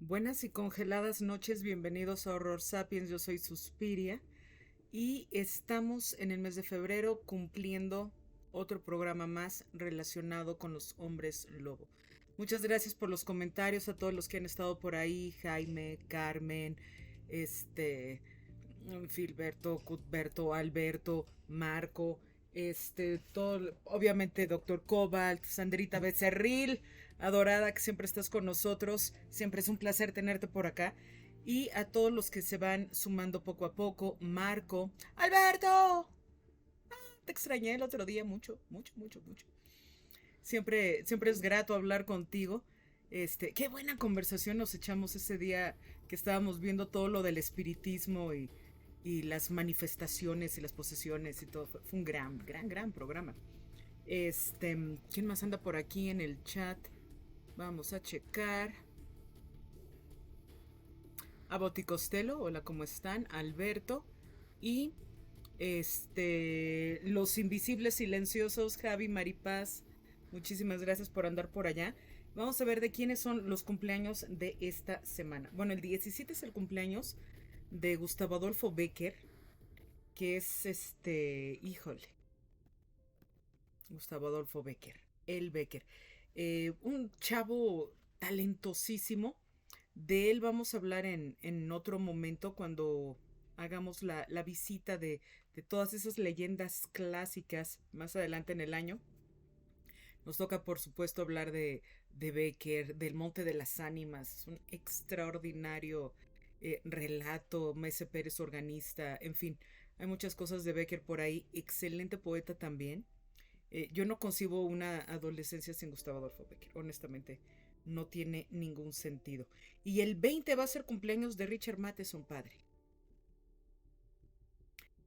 Buenas y congeladas noches, bienvenidos a Horror Sapiens, yo soy Suspiria y estamos en el mes de febrero cumpliendo otro programa más relacionado con los hombres lobo. Muchas gracias por los comentarios a todos los que han estado por ahí, Jaime, Carmen, este, Filberto, Cutberto, Alberto, Marco, todo, obviamente Doctor Cobalt, Sandrita Becerril, adorada que siempre estás con nosotros, siempre es un placer tenerte por acá. Y a todos los que se van sumando poco a poco, Marco, Alberto, te extrañé el otro día mucho, mucho, mucho, mucho. Siempre es grato hablar contigo. Qué buena conversación nos echamos ese día que estábamos viendo todo lo del espiritismo y las manifestaciones y las posesiones y todo. Fue un gran programa. ¿Quién más anda por aquí en el chat? Vamos a checar. A Boti Costello, hola, ¿cómo están? Alberto. Y los invisibles silenciosos, Javi, Maripaz, muchísimas gracias por andar por allá. Vamos a ver de quiénes son los cumpleaños de esta semana. Bueno, el 17 es el cumpleaños de Gustavo Adolfo Becker, que es híjole, Gustavo Adolfo Becker, el Becker. Un chavo talentosísimo. De él vamos a hablar en otro momento cuando hagamos la visita de todas esas leyendas clásicas más adelante en el año. Nos toca, por supuesto, hablar de Becker, del Monte de las Ánimas. Es un extraordinario relato. Mese Pérez, organista. En fin, hay muchas cosas de Becker por ahí. Excelente poeta también. Yo no concibo una adolescencia sin Gustavo Adolfo Becker. Honestamente, no tiene ningún sentido. Y el 20 va a ser cumpleaños de Richard Matheson, padre.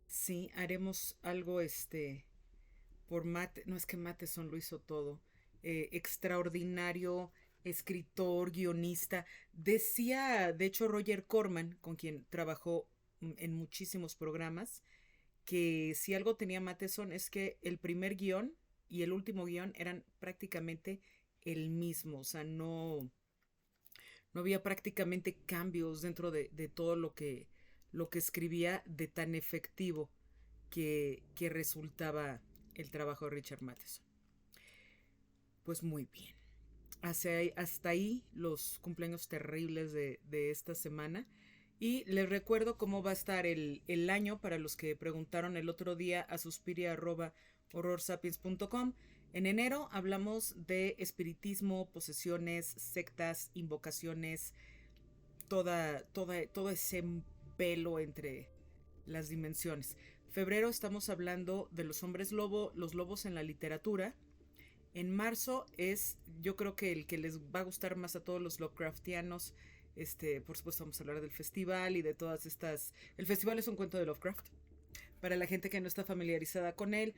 Sí, haremos algo por Mate, no es que Matheson lo hizo todo. Extraordinario escritor, guionista. Decía, de hecho, Roger Corman, con quien trabajó en muchísimos programas, que si algo tenía Matheson es que el primer guión y el último guión eran prácticamente el mismo. O sea, no había prácticamente cambios dentro de todo lo que escribía de tan efectivo que resultaba el trabajo de Richard Matheson. Pues muy bien. Hasta ahí los cumpleaños terribles de esta semana. Y les recuerdo cómo va a estar el año para los que preguntaron el otro día a suspiria@horrorsapiens.com. En enero hablamos de espiritismo, posesiones, sectas, invocaciones, todo ese velo entre las dimensiones. Febrero estamos hablando de los hombres lobo, los lobos en la literatura. En marzo es, yo creo que el que les va a gustar más a todos los Lovecraftianos. Por supuesto vamos a hablar del festival y de todas estas. El festival es un cuento de Lovecraft. Para la gente que no está familiarizada con él,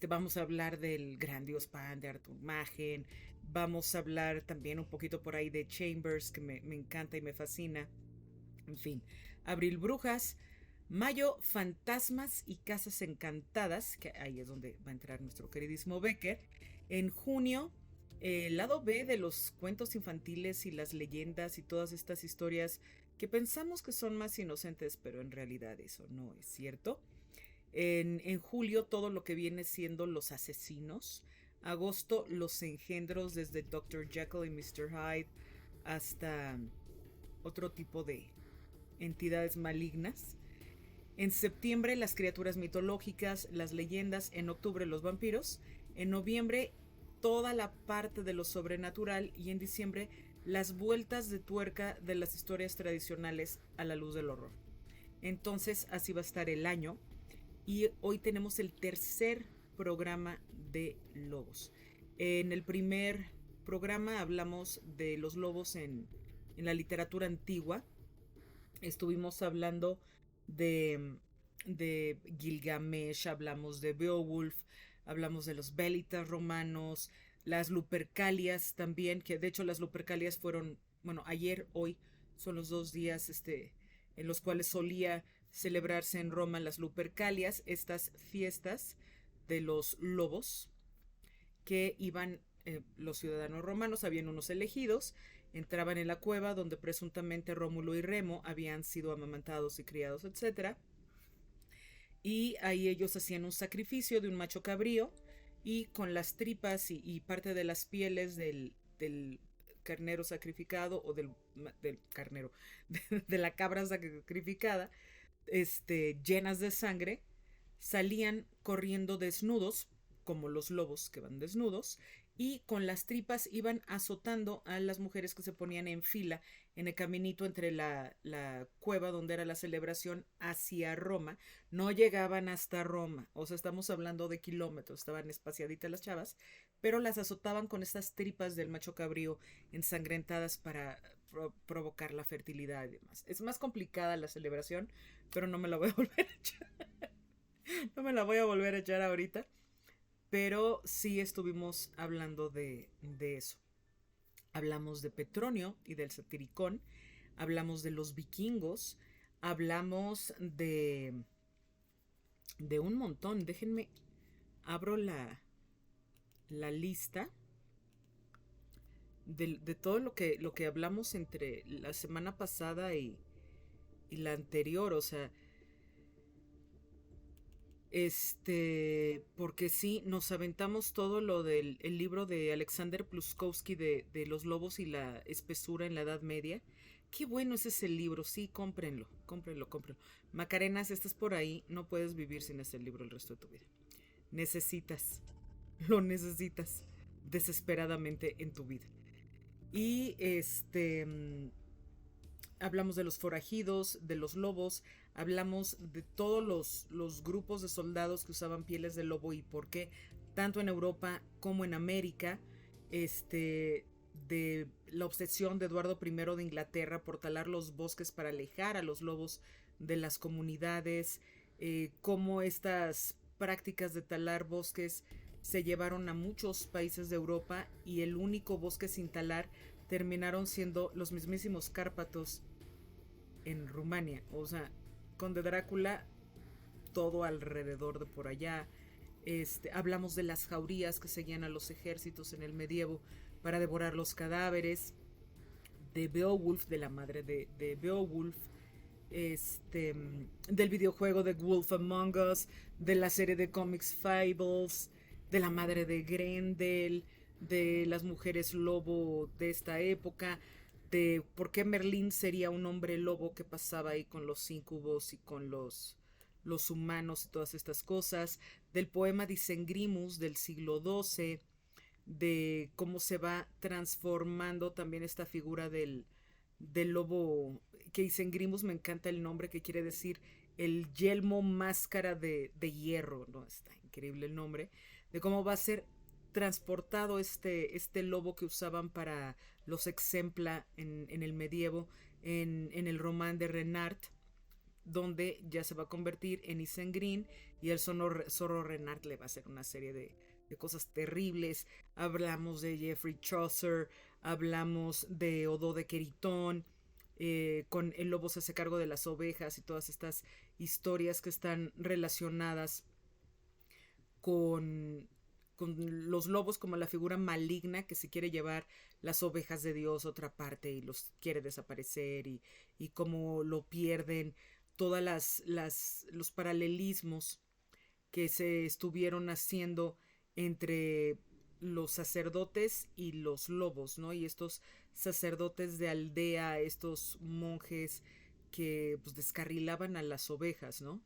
vamos a hablar del gran dios Pan, de Arthur Machen. Vamos a hablar también un poquito por ahí de Chambers, que me encanta y me fascina. En fin, Abril Brujas, Mayo Fantasmas y Casas Encantadas, que ahí es donde va a entrar nuestro queridísimo Becker. En junio, el lado B de los cuentos infantiles y las leyendas y todas estas historias que pensamos que son más inocentes, pero en realidad eso no es cierto. En julio, todo lo que viene siendo los asesinos. Agosto, los engendros, desde Dr. Jekyll y Mr. Hyde hasta otro tipo de entidades malignas. En septiembre, las criaturas mitológicas, las leyendas. En octubre, los vampiros. En noviembre, toda la parte de lo sobrenatural. Y en diciembre, las vueltas de tuerca de las historias tradicionales a la luz del horror. Entonces, así va a estar el año. Y hoy tenemos el tercer programa de lobos. En el primer programa hablamos de los lobos en la literatura antigua. Estuvimos hablando de Gilgamesh, hablamos de Beowulf, hablamos de los Bélitas romanos, las Lupercalias también, que de hecho las Lupercalias fueron, bueno, ayer, hoy, son los 2 días en los cuales solía celebrarse en Roma las Lupercalias, estas fiestas de los lobos que iban los ciudadanos romanos, habían unos elegidos entraban en la cueva donde presuntamente Rómulo y Remo habían sido amamantados y criados, etcétera. Y ahí ellos hacían un sacrificio de un macho cabrío y con las tripas y parte de las pieles del carnero sacrificado o del carnero, de la cabra sacrificada, llenas de sangre, salían corriendo desnudos, como los lobos que van desnudos, y con las tripas iban azotando a las mujeres que se ponían en fila en el caminito entre la cueva donde era la celebración hacia Roma. No llegaban hasta Roma, o sea, estamos hablando de kilómetros, estaban espaciaditas las chavas, pero las azotaban con estas tripas del macho cabrío ensangrentadas para provocar la fertilidad y demás. Es más complicada la celebración, pero no me la voy a volver a echar. No me la voy a volver a echar ahorita. Pero sí estuvimos hablando de eso. Hablamos de Petronio y del Satiricón. Hablamos de los vikingos. Hablamos de un montón. Déjenme, abro la lista de todo lo que hablamos entre la semana pasada y la anterior. O sea, porque sí, nos aventamos todo lo del el libro de Alexander Pluskowski de los lobos y la espesura en la Edad Media. Qué bueno es ese libro, sí, cómprenlo, cómprenlo, cómprenlo. Macarena, si estás por ahí, no puedes vivir sin ese libro el resto de tu vida. Necesitas, lo necesitas desesperadamente en tu vida. Y hablamos de los forajidos, de los lobos, hablamos de todos los grupos de soldados que usaban pieles de lobo y por qué, tanto en Europa como en América, de la obsesión de Eduardo I de Inglaterra por talar los bosques para alejar a los lobos de las comunidades, cómo estas prácticas de talar bosques se llevaron a muchos países de Europa y el único bosque sin talar terminaron siendo los mismísimos Cárpatos en Rumania. O sea, Conde Drácula, todo alrededor de por allá. Hablamos de las jaurías que seguían a los ejércitos en el medievo para devorar los cadáveres. De Beowulf, de la madre de Beowulf. Del videojuego de Wolf Among Us. De la serie de cómics Fables. De la madre de Grendel. De las mujeres lobo de esta época, de por qué Merlín sería un hombre lobo que pasaba ahí con los incubos y con los humanos y todas estas cosas, del poema Dicengrimus del siglo XII, de cómo se va transformando también esta figura del lobo, que Dicengrimus me encanta el nombre, que quiere decir el yelmo máscara de hierro, ¿no? Está increíble el nombre, de cómo va a ser transportado este lobo que usaban para los exempla en el medievo, en el román de Renard, donde ya se va a convertir en Isengrin y el zorro Renard le va a hacer una serie de cosas terribles. Hablamos de Geoffrey Chaucer, hablamos de Odo de Queritón, con el lobo se hace cargo de las ovejas y todas estas historias que están relacionadas con los lobos como la figura maligna que se quiere llevar las ovejas de Dios a otra parte y los quiere desaparecer y cómo lo pierden, todas los paralelismos que se estuvieron haciendo entre los sacerdotes y los lobos, ¿no? Y estos sacerdotes de aldea, estos monjes que pues descarrilaban a las ovejas, ¿no?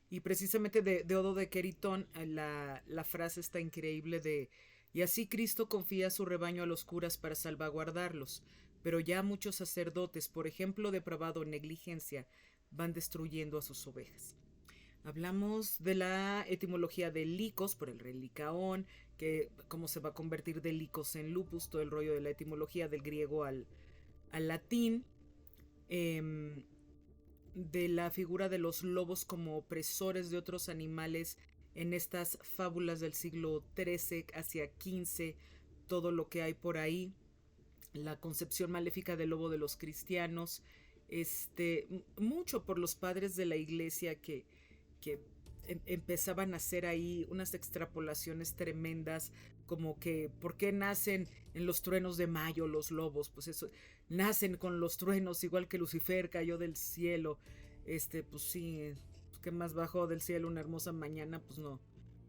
Y precisamente de Odo de Queritón, la frase está increíble de: y así Cristo confía su rebaño a los curas para salvaguardarlos, pero ya muchos sacerdotes, por ejemplo depravado o negligencia, van destruyendo a sus ovejas. Hablamos de la etimología de licos por el rey Licaón, que cómo se va a convertir de licos en lupus, todo el rollo de la etimología del griego al latín. De la figura de los lobos como opresores de otros animales en estas fábulas del siglo XIII hacia XV, todo lo que hay por ahí, la concepción maléfica del lobo de los cristianos, mucho por los padres de la iglesia que empezaban a hacer ahí unas extrapolaciones tremendas, como que, ¿por qué nacen en los truenos de mayo los lobos? Pues eso, nacen con los truenos, igual que Lucifer cayó del cielo. Pues sí, ¿qué más bajó del cielo una hermosa mañana? Pues no,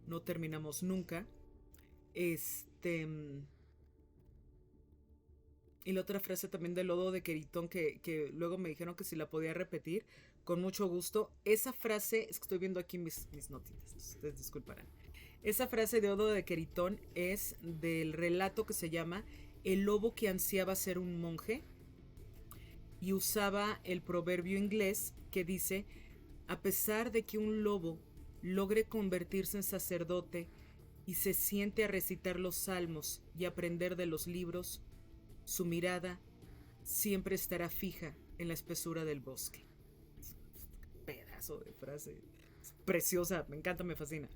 no terminamos nunca. Este... Y la otra frase también del lodo de Queritón que luego me dijeron que si la podía repetir, con mucho gusto. Esa frase, es que estoy viendo aquí mis notitas, ustedes disculparán. Esa frase de Odo de Queritón es del relato que se llama El lobo que ansiaba ser un monje, y usaba el proverbio inglés que dice: a pesar de que un lobo logre convertirse en sacerdote y se siente a recitar los salmos y aprender de los libros, su mirada siempre estará fija en la espesura del bosque. Pedazo de frase. Es preciosa, me encanta, me fascina.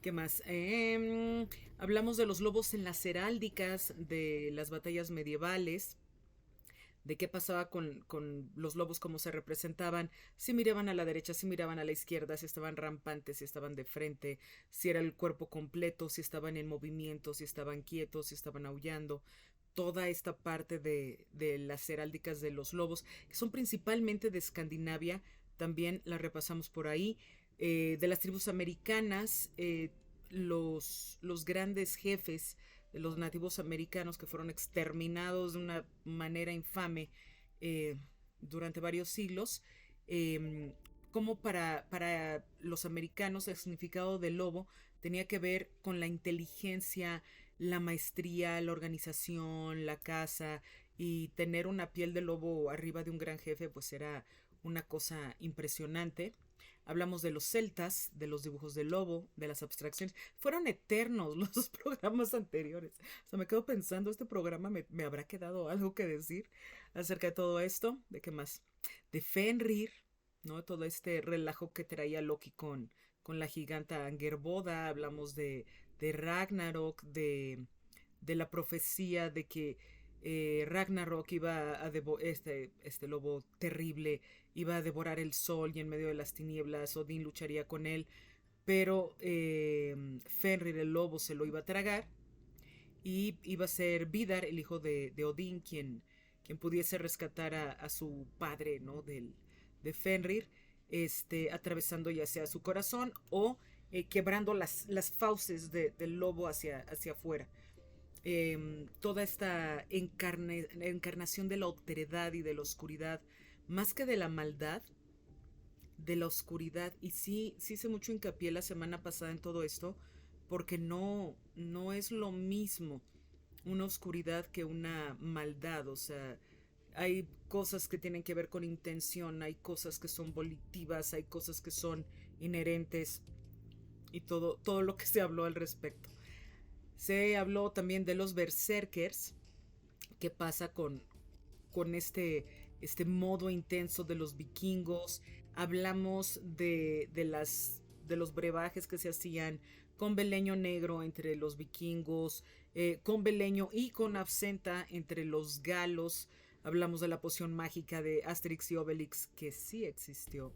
¿Qué más? Hablamos de los lobos en las heráldicas de las batallas medievales, de qué pasaba con los lobos, cómo se representaban, si miraban a la derecha, si miraban a la izquierda, si estaban rampantes, si estaban de frente, si era el cuerpo completo, si estaban en movimiento, si estaban quietos, si estaban aullando. Toda esta parte de las heráldicas de los lobos, que son principalmente de Escandinavia, también la repasamos por ahí. De las tribus americanas, los grandes jefes de los nativos americanos que fueron exterminados de una manera infame eh, durante varios siglos, como para los americanos el significado del lobo tenía que ver con la inteligencia, la maestría, la organización, la caza, y tener una piel de lobo arriba de un gran jefe pues era una cosa impresionante. Hablamos de los celtas, de los dibujos del lobo, de las abstracciones. Fueron eternos los dos programas anteriores. O sea, me quedo pensando, este programa me habrá quedado algo que decir acerca de todo esto. ¿De qué más? De Fenrir, ¿no? Todo este relajo que traía Loki con la giganta Angerboda. Hablamos de Ragnarok, de la profecía de que Ragnarok iba a este lobo terrible iba a devorar el sol, y en medio de las tinieblas Odín lucharía con él, pero Fenrir el lobo se lo iba a tragar, y iba a ser Vidar, el hijo de Odín, quien pudiese rescatar a su padre, ¿no? De Fenrir, atravesando ya sea su corazón o quebrando las fauces del lobo hacia afuera. Toda esta encarnación de la otredad y de la oscuridad, más que de la maldad, de la oscuridad. Y sí hice mucho hincapié la semana pasada en todo esto, porque no es lo mismo una oscuridad que una maldad. O sea, hay cosas que tienen que ver con intención, hay cosas que son volitivas, hay cosas que son inherentes, y todo lo que se habló al respecto. Se habló también de los berserkers, qué pasa con este modo intenso de los vikingos. Hablamos de los brebajes que se hacían con beleño negro entre los vikingos, con beleño y con absenta entre los galos. Hablamos de la poción mágica de Asterix y Obelix, que sí existió.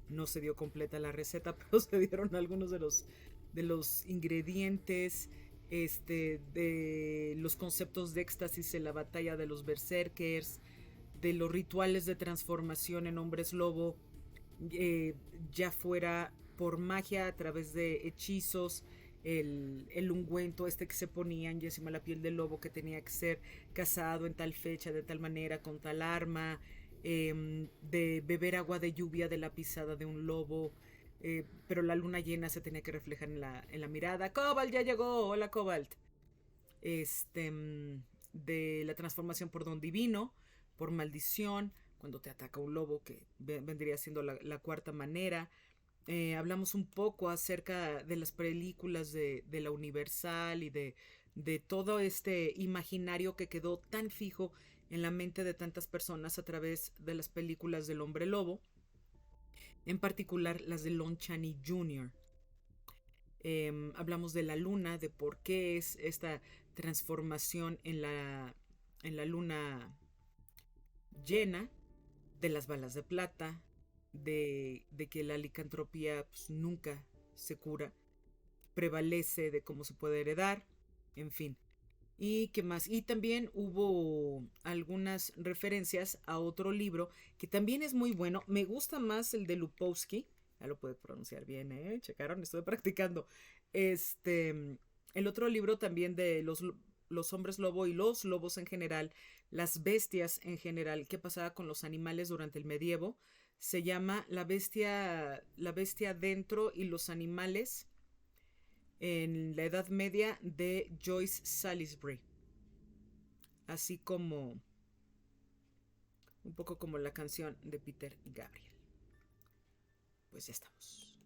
No se dio completa la receta, pero se dieron algunos de los ingredientes, de los conceptos de éxtasis en la batalla de los berserkers, de los rituales de transformación en hombres lobo, ya fuera por magia a través de hechizos, el ungüento que se ponían y encima la piel del lobo que tenía que ser cazado en tal fecha, de tal manera, con tal arma, de beber agua de lluvia de la pisada de un lobo, pero la luna llena se tenía que reflejar en la mirada. Cobalt ya llegó, hola Cobalt. De la transformación por don divino, por maldición, cuando te ataca un lobo, que vendría siendo la cuarta manera. Hablamos un poco acerca de las películas de la Universal y de todo este imaginario que quedó tan fijo en la mente de tantas personas a través de las películas del hombre lobo, en particular las de Lon Chaney Jr. Hablamos de la luna, de por qué es esta transformación en la luna llena, de las balas de plata, de que la licantropía pues, nunca se cura, prevalece de cómo se puede heredar, en fin. ¿Y qué más? Y también hubo algunas referencias a otro libro que también es muy bueno. Me gusta más el de Lupowski. Ya lo puedo pronunciar bien, ¿eh? Checaron, estoy practicando. El otro libro también de los hombres lobo y los lobos en general, las bestias en general, qué pasaba con los animales durante el medievo, se llama La bestia dentro y los animales en la Edad Media de Joyce Salisbury. Así como un poco como la canción de Peter Gabriel. Pues ya estamos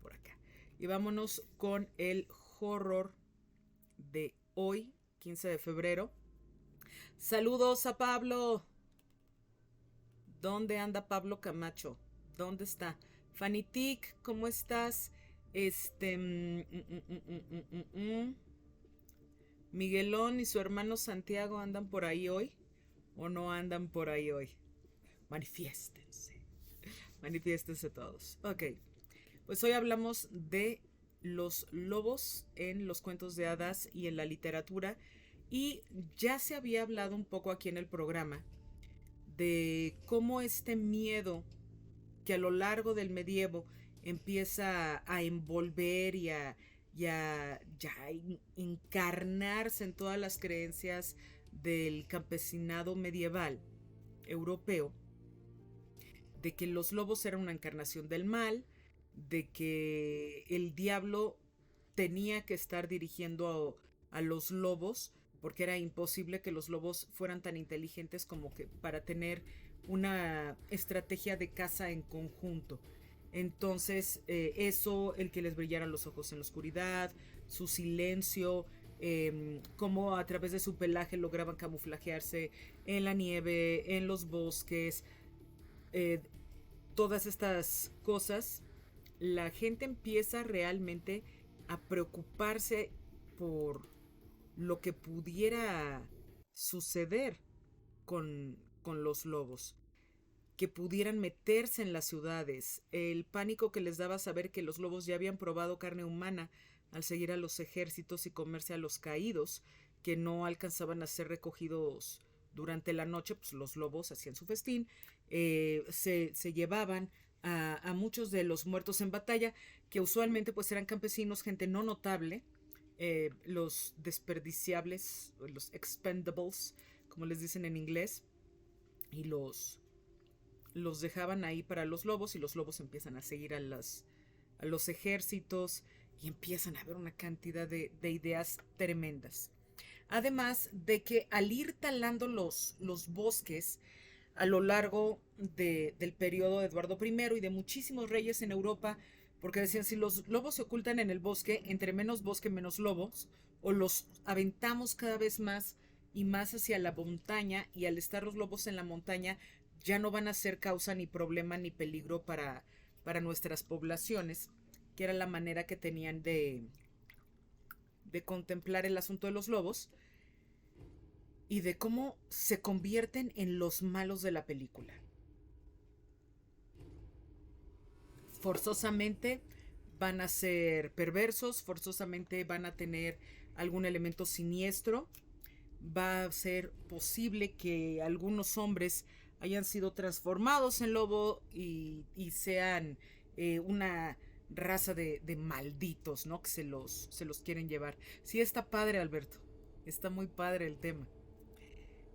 por acá. Y vámonos con el horror de hoy, 15 de febrero. Saludos a Pablo. ¿Dónde anda Pablo Camacho? ¿Dónde está? Fanitic, ¿cómo estás? Miguelón y su hermano Santiago andan por ahí hoy o no andan por ahí hoy. Manifiéstense. Manifiéstense todos. Ok. Pues hoy hablamos de los lobos en los cuentos de hadas y en la literatura. Y ya se había hablado un poco aquí en el programa de cómo este miedo que a lo largo del medievo empieza a envolver y a encarnarse en todas las creencias del campesinado medieval europeo, de que los lobos eran una encarnación del mal, de que el diablo tenía que estar dirigiendo a los lobos, porque era imposible que los lobos fueran tan inteligentes como que para tener una estrategia de caza en conjunto. Entonces, eso, el que les brillaran los ojos en la oscuridad, su silencio, cómo a través de su pelaje lograban camuflajearse en la nieve, en los bosques, eh, todas estas cosas, la gente empieza realmente a preocuparse por lo que pudiera suceder con los lobos, que pudieran meterse en las ciudades, el pánico que les daba saber que los lobos ya habían probado carne humana al seguir a los ejércitos y comerse a los caídos, que no alcanzaban a ser recogidos durante la noche, pues los lobos hacían su festín, se llevaban a muchos de los muertos en batalla, que usualmente pues eran campesinos, gente no notable, los desperdiciables, los expendables, como les dicen en inglés, y los dejaban ahí para los lobos y los lobos empiezan a seguir a los ejércitos y empiezan a haber una cantidad de ideas tremendas. Además de que al ir talando los bosques a lo largo del periodo de Eduardo I y de muchísimos reyes en Europa, porque decían, si los lobos se ocultan en el bosque, entre menos bosque, menos lobos, o los aventamos cada vez más y más hacia la montaña, y al estar los lobos en la montaña, ya no van a ser causa ni problema ni peligro para nuestras poblaciones, que era la manera que tenían de contemplar el asunto de los lobos y de cómo se convierten en los malos de la película. Forzosamente van a ser perversos, forzosamente van a tener algún elemento siniestro, va a ser posible que algunos hombres hayan sido transformados en lobo y sean una raza de malditos, ¿no? Que se los quieren llevar. Sí, está padre, Alberto. Está muy padre el tema.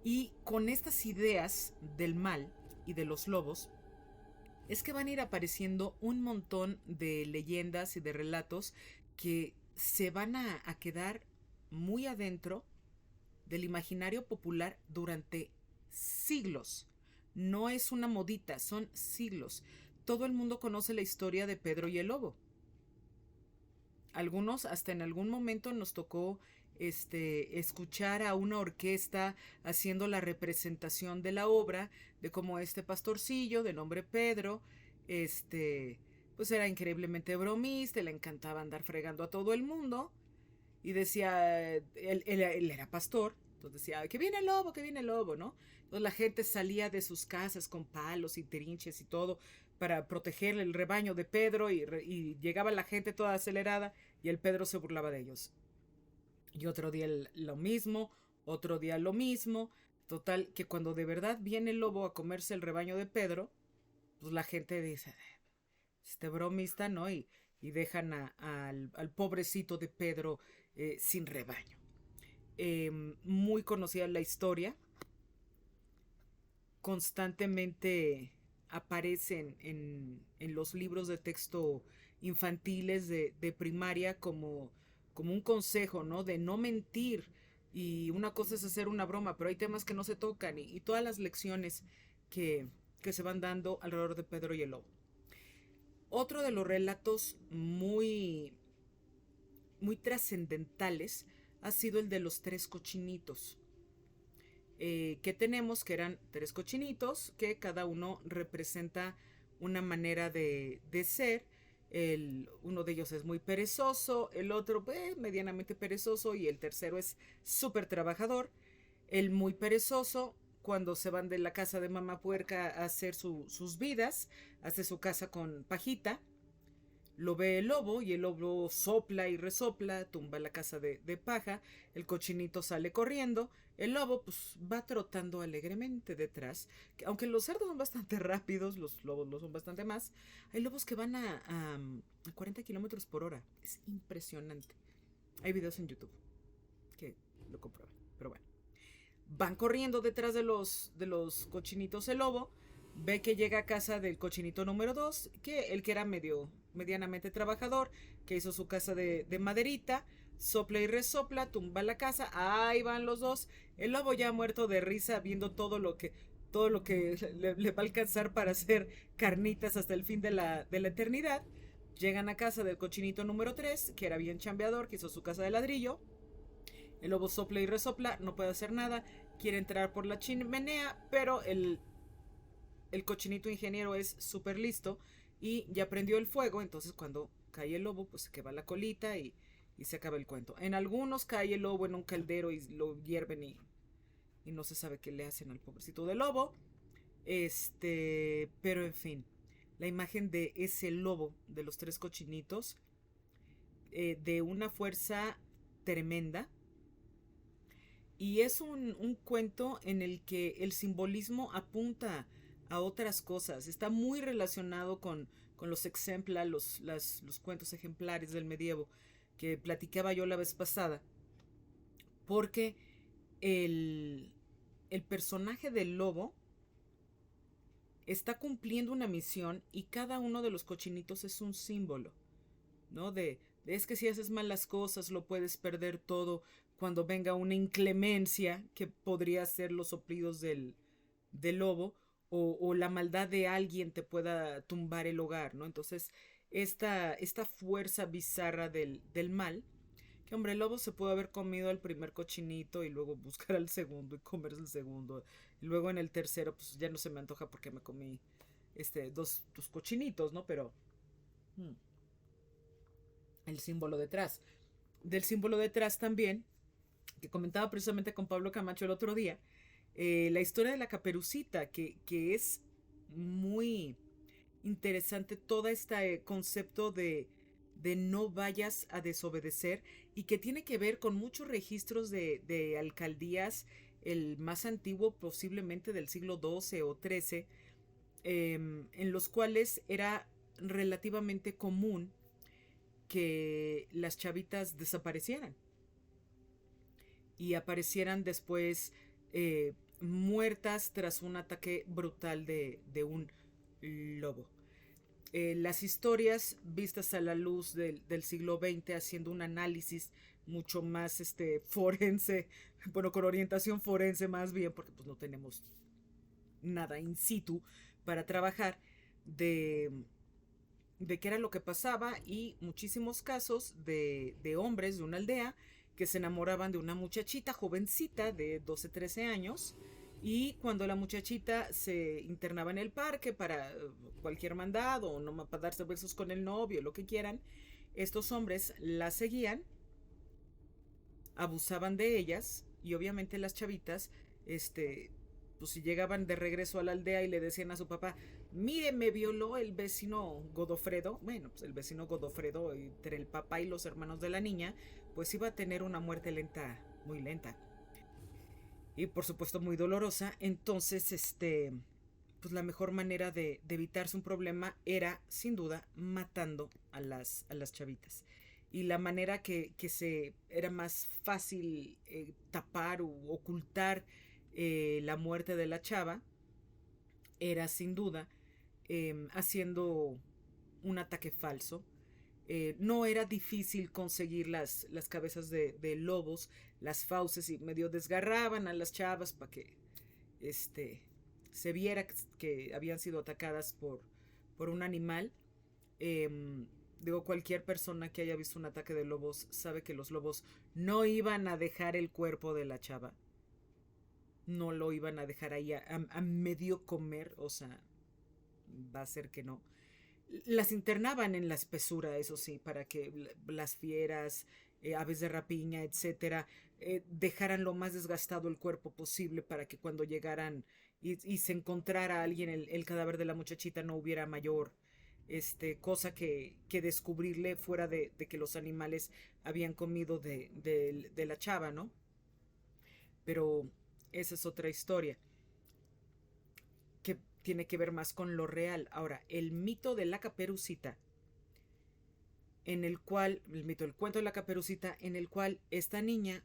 Y con estas ideas del mal y de los lobos, es que van a ir apareciendo un montón de leyendas y de relatos que se van a quedar muy adentro del imaginario popular durante siglos. No es una modita, son siglos. Todo el mundo conoce la historia de Pedro y el Lobo. Algunos hasta en algún momento nos tocó escuchar a una orquesta haciendo la representación de la obra, de cómo este pastorcillo de nombre Pedro, pues era increíblemente bromista, le encantaba andar fregando a todo el mundo, y decía, él era pastor, Entonces decía, que viene el lobo, ¿no? Entonces la gente salía de sus casas con palos y terinches y todo para proteger el rebaño de Pedro y llegaba la gente toda acelerada y el Pedro se burlaba de ellos. Y otro día lo mismo, otro día lo mismo. Total, que cuando de verdad viene el lobo a comerse el rebaño de Pedro, pues la gente dice, este bromista, ¿no? Y dejan al pobrecito de Pedro sin rebaño. Muy conocida la historia, constantemente aparecen en los libros de texto infantiles de primaria como un consejo, ¿no? De no mentir. Y una cosa es hacer una broma, pero hay temas que no se tocan y todas las lecciones que, que se van dando alrededor de Pedro y el lobo. Otro de los relatos muy trascendentales ha sido el de los tres cochinitos. Que tenemos, que eran tres cochinitos, que cada uno representa una manera de ser. Uno de ellos es muy perezoso, el otro medianamente perezoso y el tercero es súper trabajador. El muy perezoso, cuando se van de la casa de mamá puerca a hacer sus vidas, hace su casa con pajita. Lo ve el lobo y el lobo sopla y resopla, tumba la casa de paja, el cochinito sale corriendo, el lobo pues va trotando alegremente detrás, que aunque los cerdos son bastante rápidos, los lobos lo son bastante más, hay lobos que van a 40 kilómetros por hora, es impresionante. Hay videos en YouTube que lo comprueban, pero bueno. Van corriendo detrás de los cochinitos el lobo, ve que llega a casa del cochinito número 2, que el que era medianamente trabajador, que hizo su casa de maderita, sopla y resopla, tumba la casa, ahí van los dos, el lobo ya muerto de risa viendo todo lo que le va a alcanzar para hacer carnitas hasta el fin de la eternidad. Llegan a casa del cochinito número 3, que era bien chambeador, que hizo su casa de ladrillo. El lobo sopla y resopla, no puede hacer nada, quiere entrar por la chimenea, pero el cochinito ingeniero es súper listo y ya prendió el fuego, entonces cuando cae el lobo, pues se quema la colita y se acaba el cuento. En algunos cae el lobo en un caldero y lo hierven y no se sabe qué le hacen al pobrecito del lobo. Pero en fin, la imagen de ese lobo, de los tres cochinitos, de una fuerza tremenda. Y es un cuento en el que el simbolismo apunta a otras cosas. Está muy relacionado con los exempla, los cuentos ejemplares del medievo que platicaba yo la vez pasada. Porque el, el personaje del lobo está cumpliendo una misión y cada uno de los cochinitos es un símbolo, ¿no? Es que si haces mal las cosas lo puedes perder todo cuando venga una inclemencia que podría ser los soplidos del lobo o la maldad de alguien te pueda tumbar el hogar, ¿no? Entonces, esta fuerza bizarra del mal, que hombre, el lobo se pudo haber comido al primer cochinito y luego buscar al segundo y comerse el segundo. Y luego en el tercero, pues ya no se me antoja porque me comí dos cochinitos, ¿no? Pero el símbolo detrás. Del símbolo detrás también, que comentaba precisamente con Pablo Camacho el otro día, la historia de la Caperucita, que es muy interesante todo este concepto de no vayas a desobedecer y que tiene que ver con muchos registros de alcaldías, el más antiguo posiblemente del siglo XII o XIII, en los cuales era relativamente común que las chavitas desaparecieran y aparecieran después muertas tras un ataque brutal de un lobo. Las historias vistas a la luz del siglo XX, haciendo un análisis mucho más forense, bueno, con orientación forense más bien, porque pues no tenemos nada in situ para trabajar, de qué era lo que pasaba y muchísimos casos de hombres de una aldea que se enamoraban de una muchachita jovencita de 12, 13 años y cuando la muchachita se internaba en el parque para cualquier mandado o no, para darse besos con el novio, lo que quieran, estos hombres la seguían, abusaban de ellas y obviamente las chavitas, pues si llegaban de regreso a la aldea y le decían a su papá, mire, me violó el vecino Godofredo, bueno, pues el vecino Godofredo entre el papá y los hermanos de la niña, pues iba a tener una muerte lenta, muy lenta y por supuesto muy dolorosa. Entonces, pues la mejor manera de evitarse un problema era sin duda matando a las chavitas. Y la manera que se era más fácil tapar o ocultar la muerte de la chava era sin duda haciendo un ataque falso. No era difícil conseguir las cabezas de lobos, las fauces, y medio desgarraban a las chavas para que este, se viera que habían sido atacadas por un animal. Digo, cualquier persona que haya visto un ataque de lobos sabe que los lobos no iban a dejar el cuerpo de la chava. No lo iban a dejar ahí a medio comer, o sea, va a ser que no. Las internaban en la espesura, eso sí, para que las fieras, aves de rapiña, etcétera, dejaran lo más desgastado el cuerpo posible para que cuando llegaran y se encontrara a alguien el cadáver de la muchachita no hubiera mayor cosa que descubrirle fuera de que los animales habían comido de la chava, ¿no? Pero esa es otra historia que tiene que ver más con lo real. Ahora, el mito de la Caperucita, en el cual, el mito, el cuento de la Caperucita, en el cual esta niña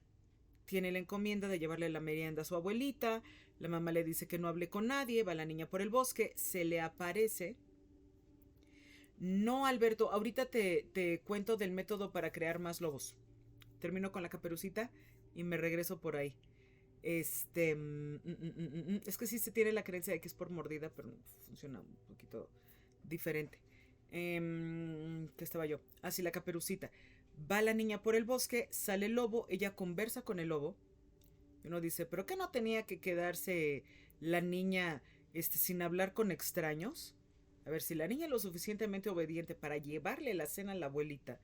tiene la encomienda de llevarle la merienda a su abuelita, la mamá le dice que no hable con nadie, va la niña por el bosque, se le aparece. No, Alberto, ahorita te cuento del método para crear más lobos. Termino con la Caperucita y me regreso por ahí. Es que sí se tiene la creencia de que es por mordida, pero funciona un poquito diferente. ¿Qué estaba yo? Así la Caperucita. Va la niña por el bosque, sale el lobo, ella conversa con el lobo. Y uno dice, ¿pero qué no tenía que quedarse la niña sin hablar con extraños? A ver, si la niña es lo suficientemente obediente para llevarle la cena a la abuelita,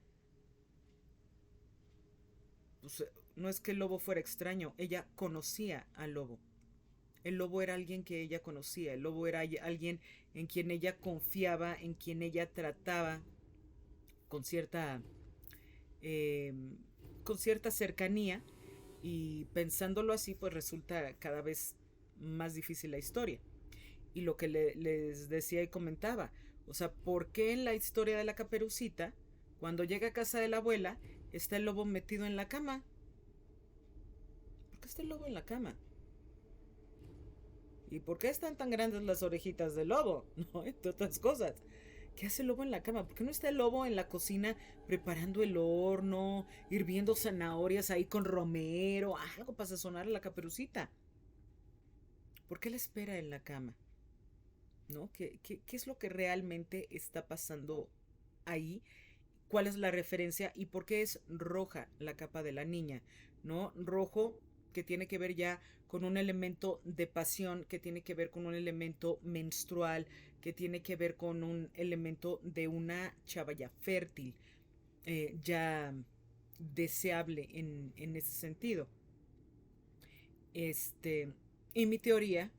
pues no es que el lobo fuera extraño, ella conocía al lobo. El lobo era alguien que ella conocía, el lobo era alguien en quien ella confiaba, en quien ella trataba con cierta, eh, con cierta cercanía, y pensándolo así, pues resulta cada vez más difícil la historia. Y lo que les decía y comentaba, o sea, ¿por qué en la historia de la Caperucita, cuando llega a casa de la abuela, está el lobo metido en la cama? ¿Por qué está el lobo en la cama? ¿Y por qué están tan grandes las orejitas del lobo? ¿No? Entre otras cosas. ¿Qué hace el lobo en la cama? ¿Por qué no está el lobo en la cocina preparando el horno, hirviendo zanahorias ahí con romero, algo para sazonar a la Caperucita? ¿Por qué la espera en la cama? ¿No? ¿Qué es lo que realmente está pasando ahí? ¿Cuál es la referencia y por qué es roja la capa de la niña? ¿No? Rojo, que tiene que ver ya con un elemento de pasión, que tiene que ver con un elemento menstrual, que tiene que ver con un elemento de una chava ya fértil, ya deseable en ese sentido. Y mi teoría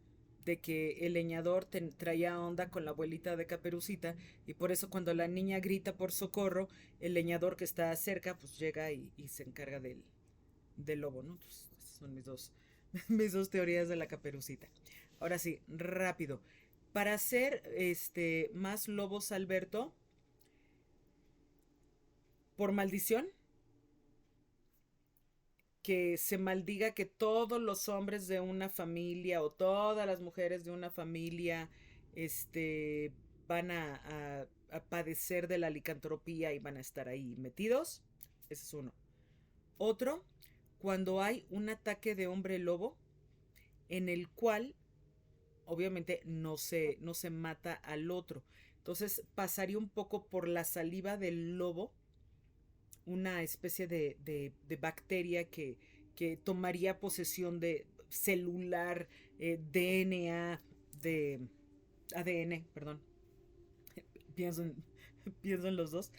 de que el leñador traía onda con la abuelita de Caperucita, y por eso cuando la niña grita por socorro, el leñador que está cerca pues llega y se encarga del lobo, ¿no? Pues, esas son mis dos teorías de la Caperucita. Ahora sí, rápido. Para hacer más lobos, Alberto, por maldición, que se maldiga que todos los hombres de una familia o todas las mujeres de una familia van a padecer de la licantropía y van a estar ahí metidos. Ese es uno. Otro, cuando hay un ataque de hombre lobo en el cual obviamente no se mata al otro. Entonces pasaría un poco por la saliva del lobo una especie de bacteria que tomaría posesión de celular, DNA, de ADN, perdón, pienso en, pienso en los dos,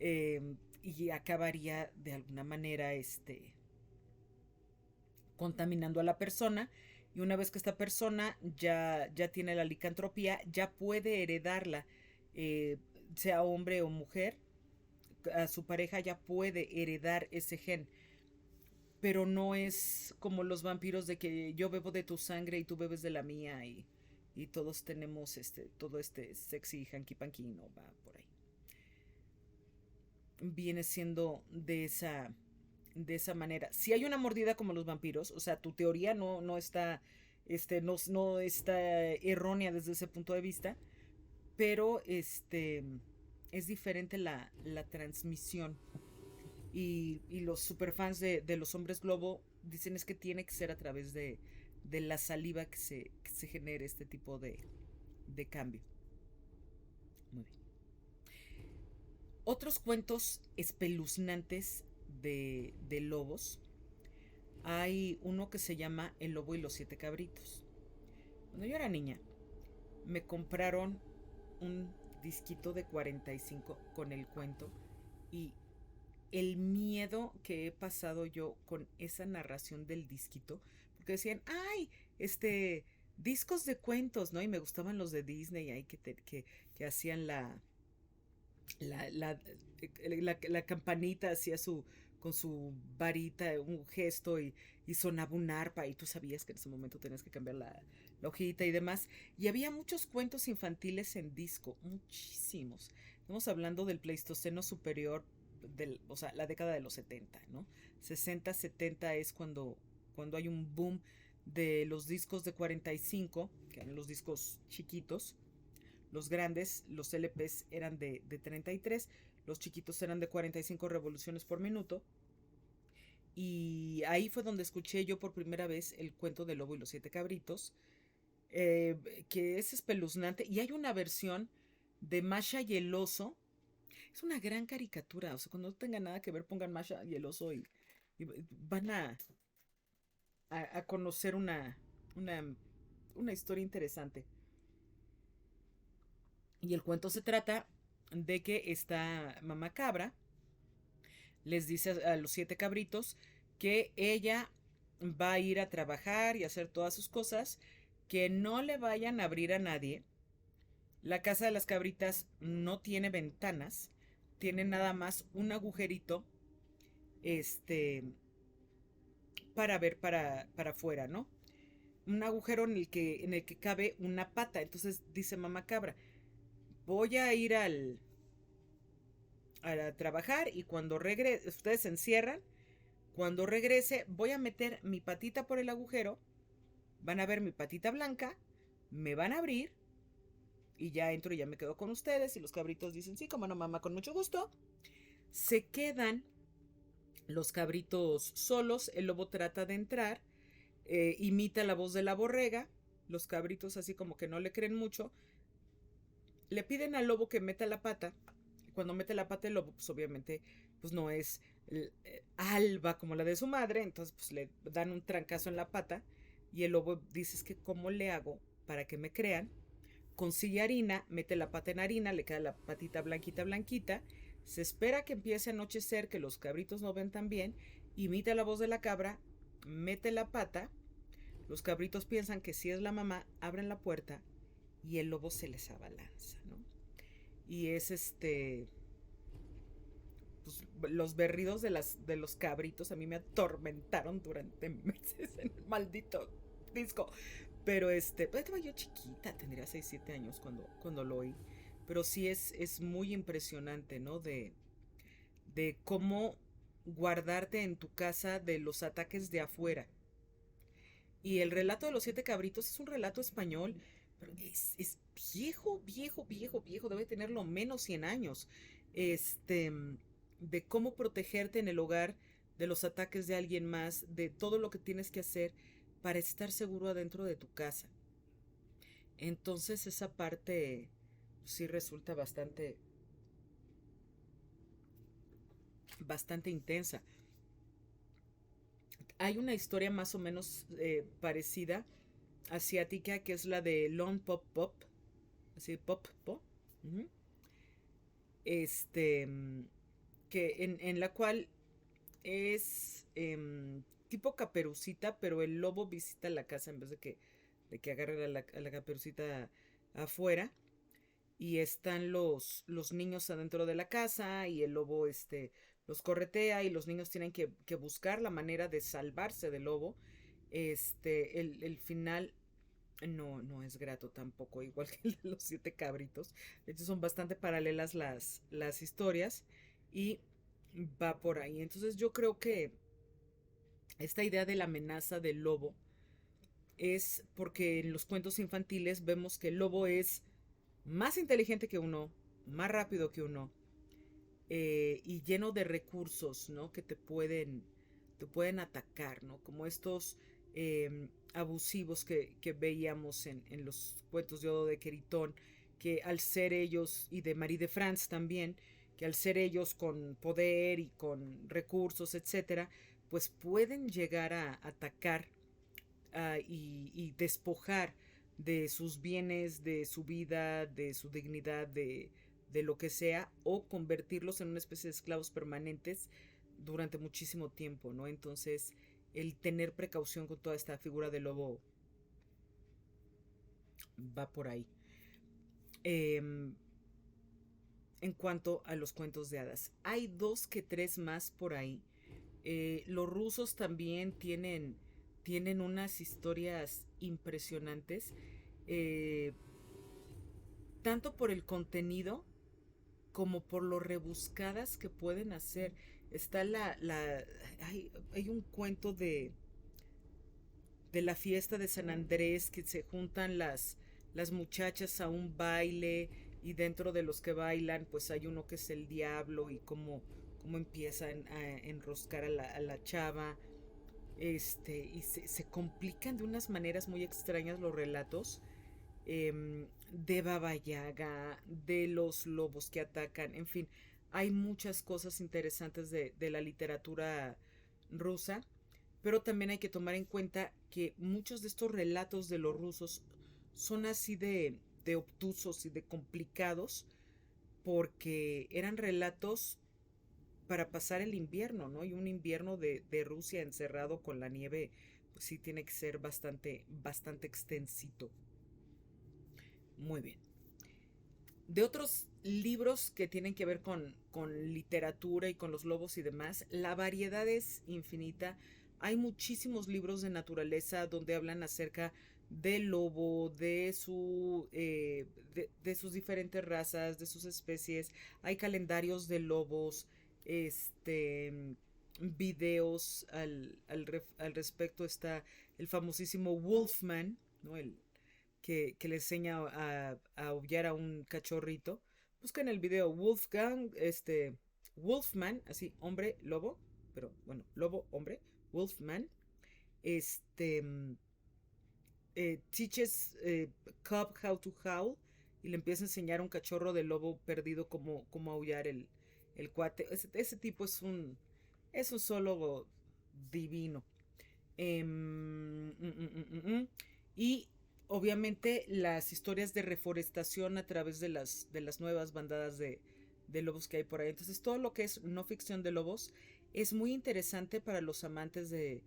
y acabaría de alguna manera contaminando a la persona. Y una vez que esta persona ya tiene la licantropía, ya puede heredarla, eh, sea hombre o mujer, a su pareja ya puede heredar ese gen. Pero no es como los vampiros de que yo bebo de tu sangre y tú bebes de la mía y todos tenemos todo este sexy hanky panky, no va por ahí. Viene siendo de esa manera. Si hay una mordida como los vampiros, o sea, tu teoría no está no está errónea desde ese punto de vista, pero es diferente la transmisión. Y los superfans de los hombres globo dicen es que tiene que ser a través de la saliva que se genere este tipo de cambio. Muy bien. Otros cuentos espeluznantes de lobos. Hay uno que se llama El lobo y los siete cabritos. Cuando yo era niña, me compraron un disquito de 45 con el cuento y el miedo que he pasado yo con esa narración del disquito, porque decían, ay, discos de cuentos, ¿no? Y me gustaban los de Disney, ahí que hacían la, la, la campanita, hacía con su varita un gesto y sonaba un arpa y tú sabías que en ese momento tenías que cambiar la hojita y demás. Y había muchos cuentos infantiles en disco, muchísimos. Estamos hablando del Pleistoceno superior, o sea, la década de los 70, ¿no? 60, 70 es cuando hay un boom de los discos de 45, que eran los discos chiquitos. Los grandes, los LPs eran de 33, los chiquitos eran de 45 revoluciones por minuto. Y ahí fue donde escuché yo por primera vez el cuento del lobo y los siete cabritos, que es espeluznante. Y hay una versión de Masha y el oso. Es una gran caricatura. O sea, cuando no tenga nada que ver, pongan Masha y el oso y van a conocer una historia interesante. Y el cuento se trata de que esta mamá cabra les dice a los siete cabritos que ella va a ir a trabajar y hacer todas sus cosas, que no le vayan a abrir a nadie. La casa de las cabritas no tiene ventanas, tiene nada más un agujerito, para ver para afuera, ¿no? Un agujero en el que cabe una pata. Entonces dice mamá cabra, voy a ir a trabajar y cuando regrese, ustedes se encierran, cuando regrese voy a meter mi patita por el agujero, van a ver mi patita blanca, me van a abrir y ya entro y ya me quedo con ustedes. Y los cabritos dicen, sí, como no, mamá, con mucho gusto. Se quedan los cabritos solos, el lobo trata de entrar, imita la voz de la borrega, los cabritos así como que no le creen mucho, le piden al lobo que meta la pata. Cuando mete la pata el lobo, pues obviamente pues no es alba como la de su madre, entonces pues le dan un trancazo en la pata y el lobo dice, es que ¿cómo le hago para que me crean? Consigue harina, mete la pata en harina, le queda la patita blanquita blanquita, se espera que empiece a anochecer, que los cabritos no ven tan bien, imita la voz de la cabra, mete la pata, los cabritos piensan que si es la mamá, abren la puerta y el lobo se les abalanza, ¿no? Y es pues, los berridos de los cabritos a mí me atormentaron durante meses en el maldito disco. Pero pues estaba yo chiquita, tendría 6 7 años cuando lo oí. Pero sí es muy impresionante, ¿no? De cómo guardarte en tu casa de los ataques de afuera. Y el relato de los siete cabritos es un relato español, pero es viejo, viejo, viejo, viejo, debe tener lo menos 100 años. Este, de cómo protegerte en el hogar de los ataques de alguien más, de todo lo que tienes que hacer para estar seguro adentro de tu casa. Entonces esa parte sí resulta bastante intensa. Hay una historia más o menos parecida, asiática, que es la de Lon Pop Pop, así Pop Pop, uh-huh. este, que en la cual es tipo Caperucita, pero el lobo visita la casa en vez de que agarre a la Caperucita afuera. Y están los niños adentro de la casa y el lobo los corretea y los niños tienen que buscar la manera de salvarse del lobo. El final no es grato tampoco, igual que el de los siete cabritos. De hecho, son bastante paralelas las historias y va por ahí. Entonces yo creo que esta idea de la amenaza del lobo es porque en los cuentos infantiles vemos que el lobo es más inteligente que uno, más rápido que uno, y lleno de recursos, ¿no? Que te pueden atacar, ¿no? Como estos abusivos que veíamos en los cuentos de Odo de Queritón, que al ser ellos, y de Marie de France también, que al ser ellos con poder y con recursos, etcétera, pues pueden llegar a atacar y despojar de sus bienes, de su vida, de su dignidad, de lo que sea, o convertirlos en una especie de esclavos permanentes durante muchísimo tiempo, ¿no? Entonces, el tener precaución con toda esta figura de lobo va por ahí. Eh, en cuanto a los cuentos de hadas, hay dos que tres más por ahí. Los rusos también tienen unas historias impresionantes, eh, tanto por el contenido como por lo rebuscadas que pueden hacer. Está hay un cuento de la fiesta de San Andrés, que se juntan las muchachas a un baile y dentro de los que bailan pues hay uno que es el diablo y cómo empiezan a enroscar a la chava. Y se complican de unas maneras muy extrañas los relatos, de Baba Yaga, de los lobos que atacan, en fin, hay muchas cosas interesantes de la literatura rusa, pero también hay que tomar en cuenta que muchos de estos relatos de los rusos son así de obtusos y de complicados porque eran relatos para pasar el invierno, ¿no? Y un invierno de Rusia encerrado con la nieve, pues sí tiene que ser bastante extensito. Muy bien. De otros libros que tienen que ver con literatura y con los lobos y demás, la variedad es infinita. Hay muchísimos libros de naturaleza donde hablan acerca del lobo, de sus diferentes razas, de sus especies. Hay calendarios de lobos, videos al respecto. Está el famosísimo Wolfman, ¿no? Que le enseña a aullar a un cachorrito. Buscan el video Wolfgang, Wolfman, así, hombre, lobo, pero bueno, lobo, hombre, Wolfman, este, teaches cub how to howl, y le empieza a enseñar a un cachorro de lobo perdido cómo aullar el cuate. Ese tipo es un zoólogo divino. Y obviamente las historias de reforestación a través de las nuevas bandadas de lobos que hay por ahí. Entonces todo lo que es no ficción de lobos es muy interesante para los amantes de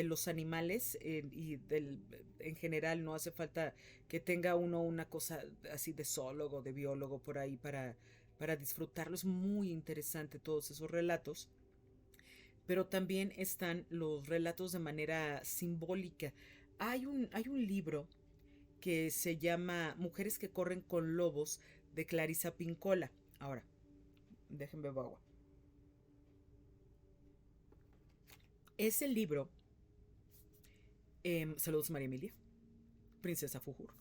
los animales, en general. No hace falta que tenga uno una cosa así de zoólogo, de biólogo por ahí para disfrutarlo. Es muy interesante todos esos relatos, pero también están los relatos de manera simbólica. Hay un libro que se llama Mujeres que corren con lobos, de Clarisa Pincola. Ahora, déjenme beber agua. Ese libro, saludos María Emilia, Princesa Fujur.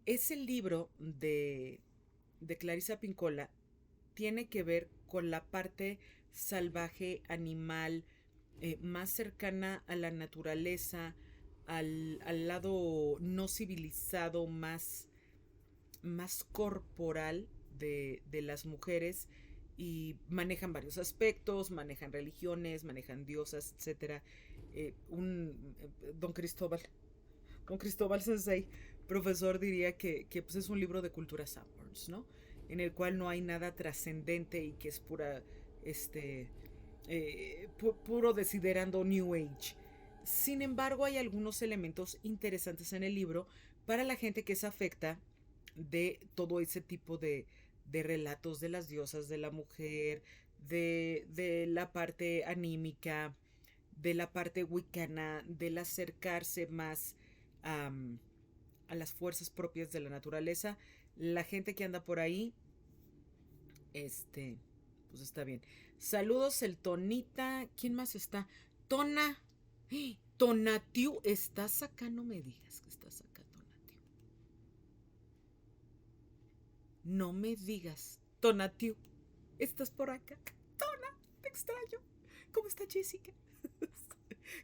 Ese libro de Clarisa Pincola tiene que ver con la parte salvaje, animal, más cercana a la naturaleza, al lado no civilizado, más corporal de las mujeres, y manejan varios aspectos, manejan religiones, manejan diosas, etcétera. Don Cristóbal, Don Cristóbal Sensei, profesor, diría que pues es un libro de cultura Sanborns, ¿no? En el cual no hay nada trascendente y que es pura, este, puro desiderando New Age. Sin embargo, hay algunos elementos interesantes en el libro para la gente que se afecta de todo ese tipo de relatos de las diosas, de la mujer, de la parte anímica, de la parte wicana, del acercarse más a, a las fuerzas propias de la naturaleza. La gente que anda por ahí, este, pues está bien. Saludos, el Tonita. ¿Quién más está? Tona. Tonatiu, ¿estás acá? No me digas que estás acá, Tonatiu. No me digas. Tonatiu, ¿estás por acá? Tona, te extraño. ¿Cómo está Jessica?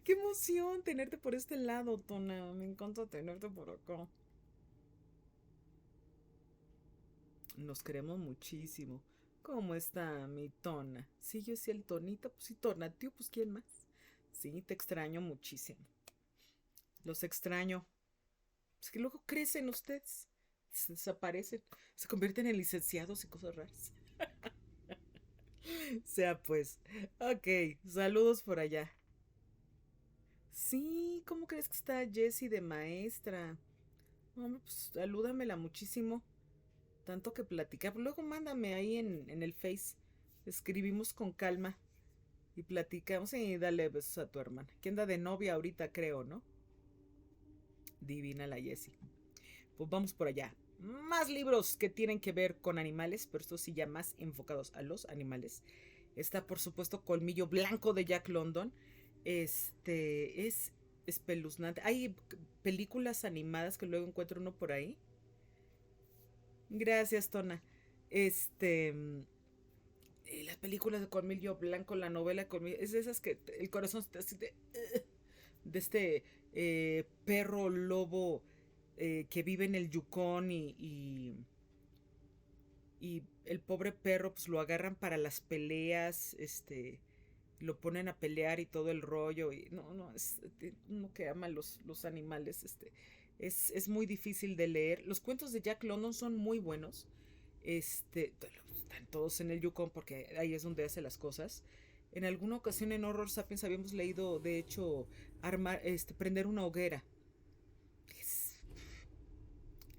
Qué emoción tenerte por este lado, Tona. Me encanta tenerte por acá. Nos queremos muchísimo. ¿Cómo está mi Tona? Sí, yo sí el Tonita, pues sí, Tonatiu, pues ¿quién más? Sí, te extraño muchísimo. Los extraño. Es que luego crecen ustedes. Se desaparecen. Se convierten en licenciados y cosas raras. Sea pues. Ok, saludos por allá. Sí, ¿cómo crees que está Jessie de maestra? Hombre, pues salúdamela muchísimo. Tanto que platicar. Luego mándame ahí en el Face. Escribimos con calma y platicamos y dale besos a tu hermana. Que anda de novia ahorita, creo, ¿no? Divina la Jessie. Pues vamos por allá. Más libros que tienen que ver con animales, pero estos sí ya más enfocados a los animales. Está, por supuesto, Colmillo Blanco de Jack London. Es espeluznante. Hay películas animadas que luego encuentro uno por ahí. Gracias, Tona. Las películas de Colmillo Blanco, la novela de Colmillo, es de esas que el corazón está así de este perro lobo que vive en el Yukon y el pobre perro pues lo agarran para las peleas, lo ponen a pelear y todo el rollo y no, es uno que ama los animales, es muy difícil de leer. Los cuentos de Jack London son muy buenos, están todos en el Yukon porque ahí es donde hace las cosas. En alguna ocasión en Horror Sapiens habíamos leído, de hecho, prender una hoguera. Es,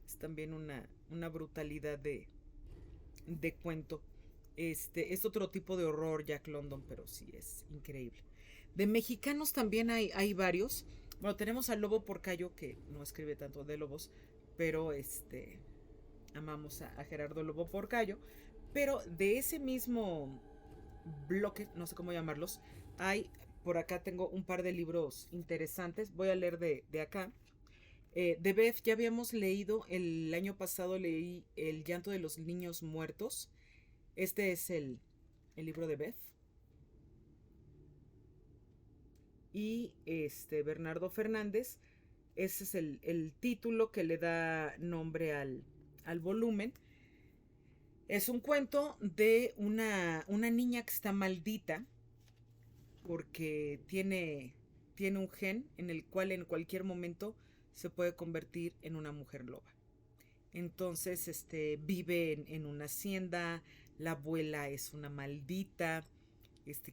es también una brutalidad de cuento. Es otro tipo de horror Jack London, pero sí es increíble. De mexicanos también hay varios. Bueno, tenemos al Lobo Porcayo, que no escribe tanto de lobos, pero amamos a Gerardo Lobo Porcayo. Pero de ese mismo bloque, no sé cómo llamarlos, hay, por acá tengo un par de libros interesantes. Voy a leer de acá. De Beth ya habíamos leído, el año pasado leí El llanto de los niños muertos. Este es el libro de Beth. Y Bernardo Fernández, ese es el título que le da nombre al volumen. Es un cuento de una niña que está maldita porque tiene un gen en el cual en cualquier momento se puede convertir en una mujer loba. Entonces, vive en una hacienda, la abuela es una maldita,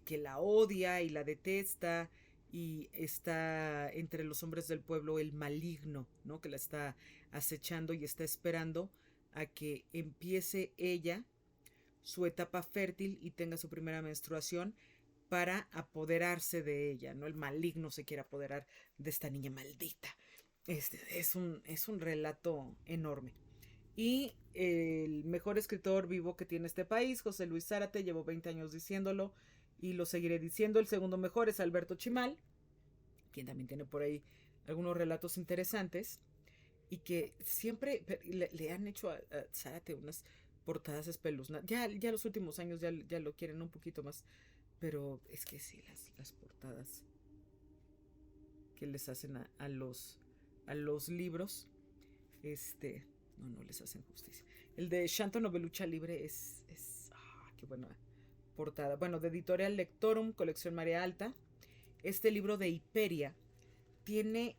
que la odia y la detesta, y está entre los hombres del pueblo el maligno, ¿no? Que la está acechando y está esperando a que empiece ella su etapa fértil y tenga su primera menstruación para apoderarse de ella, ¿no? El maligno se quiere apoderar de esta niña maldita. Es un relato enorme. Y el mejor escritor vivo que tiene este país, José Luis Zárate, llevo 20 años diciéndolo y lo seguiré diciendo. El segundo mejor es Alberto Chimal, quien también tiene por ahí algunos relatos interesantes y que siempre le han hecho a Zárate unas portadas espeluznantes. Ya los últimos años ya lo quieren un poquito más, pero es que sí, las portadas que les hacen a los libros, no les hacen justicia. El de Shanto Novelucha Libre qué buena portada. Bueno, de Editorial Lectorum, colección Marea Alta. Este libro de Hiperia tiene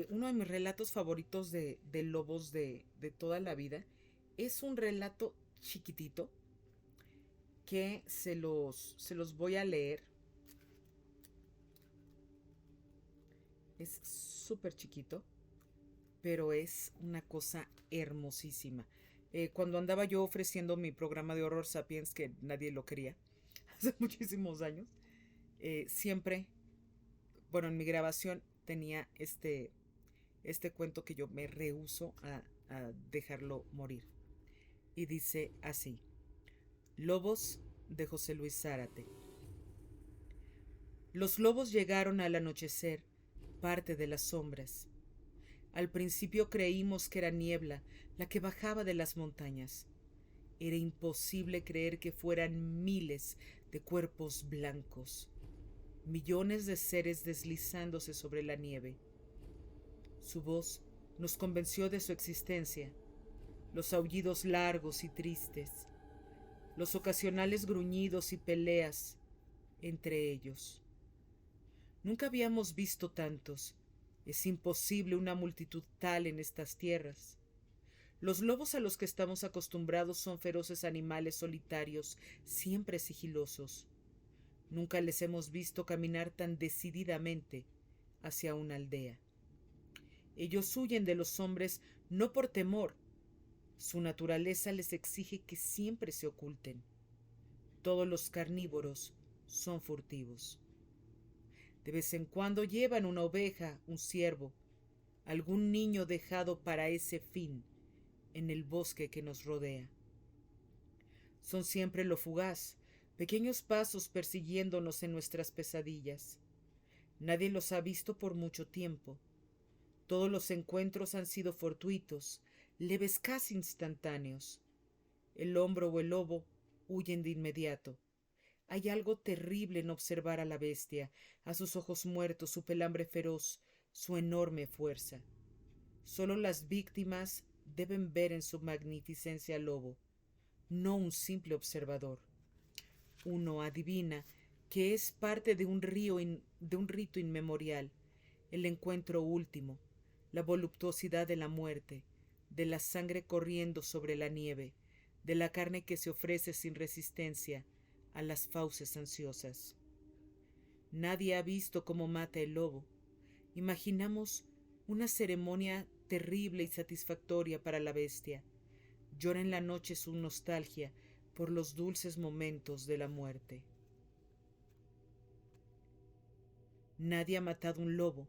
uno de mis relatos favoritos de lobos de toda la vida. Es un relato chiquitito que se los voy a leer. Es súper chiquito, pero es una cosa hermosísima. Cuando andaba yo ofreciendo mi programa de Horror Sapiens, que nadie lo quería, hace muchísimos años, siempre, bueno, en mi grabación tenía este cuento que yo me rehúso a dejarlo morir. Y dice así: Lobos, de José Luis Zárate. Los lobos llegaron al anochecer, parte de las sombras. Al principio creímos que era niebla la que bajaba de las montañas. Era imposible creer que fueran miles de cuerpos blancos, millones de seres deslizándose sobre la nieve. Su voz nos convenció de su existencia, los aullidos largos y tristes, los ocasionales gruñidos y peleas entre ellos. Nunca habíamos visto tantos. Es imposible una multitud tal en estas tierras. Los lobos a los que estamos acostumbrados son feroces animales solitarios, siempre sigilosos. Nunca les hemos visto caminar tan decididamente hacia una aldea. Ellos huyen de los hombres no por temor. Su naturaleza les exige que siempre se oculten. Todos los carnívoros son furtivos. De vez en cuando llevan una oveja, un ciervo, algún niño dejado para ese fin en el bosque que nos rodea. Son siempre lo fugaz, pequeños pasos persiguiéndonos en nuestras pesadillas. Nadie los ha visto por mucho tiempo. Todos los encuentros han sido fortuitos, leves, casi instantáneos. El hombre o el lobo huyen de inmediato. Hay algo terrible en observar a la bestia, a sus ojos muertos, su pelambre feroz, su enorme fuerza. Solo las víctimas deben ver en su magnificencia al lobo, no un simple observador. Uno adivina que es parte de un rito inmemorial, el encuentro último, la voluptuosidad de la muerte, de la sangre corriendo sobre la nieve, de la carne que se ofrece sin resistencia a las fauces ansiosas. Nadie ha visto cómo mata el lobo. Imaginamos una ceremonia terrible y satisfactoria para la bestia. Llora en la noche su nostalgia por los dulces momentos de la muerte. Nadie ha matado un lobo,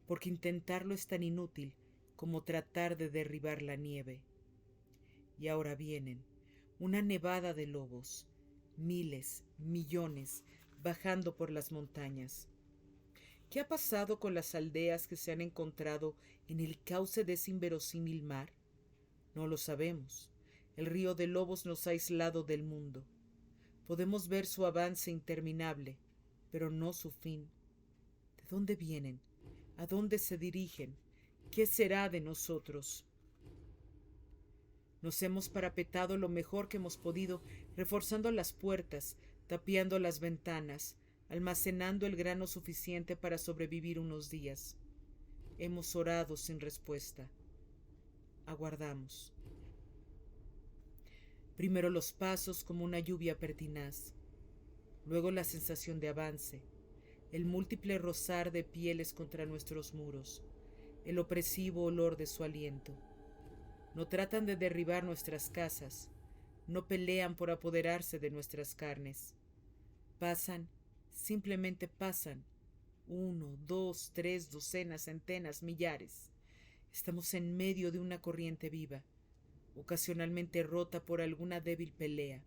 porque intentarlo es tan inútil como tratar de derribar la nieve. Y ahora vienen, una nevada de lobos, miles, millones, bajando por las montañas. ¿Qué ha pasado con las aldeas que se han encontrado en el cauce de ese inverosímil mar? No lo sabemos. El río de lobos nos ha aislado del mundo. Podemos ver su avance interminable, pero no su fin. ¿De dónde vienen? ¿A dónde se dirigen? ¿Qué será de nosotros? Nos hemos parapetado lo mejor que hemos podido, reforzando las puertas, tapiando las ventanas, almacenando el grano suficiente para sobrevivir unos días. Hemos orado sin respuesta. Aguardamos. Primero los pasos como una lluvia pertinaz, luego la sensación de avance, el múltiple rozar de pieles contra nuestros muros, el opresivo olor de su aliento. No tratan de derribar nuestras casas, no pelean por apoderarse de nuestras carnes. Pasan, simplemente pasan, 1, 2, 3, docenas, centenas, millares. Estamos en medio de una corriente viva, ocasionalmente rota por alguna débil pelea.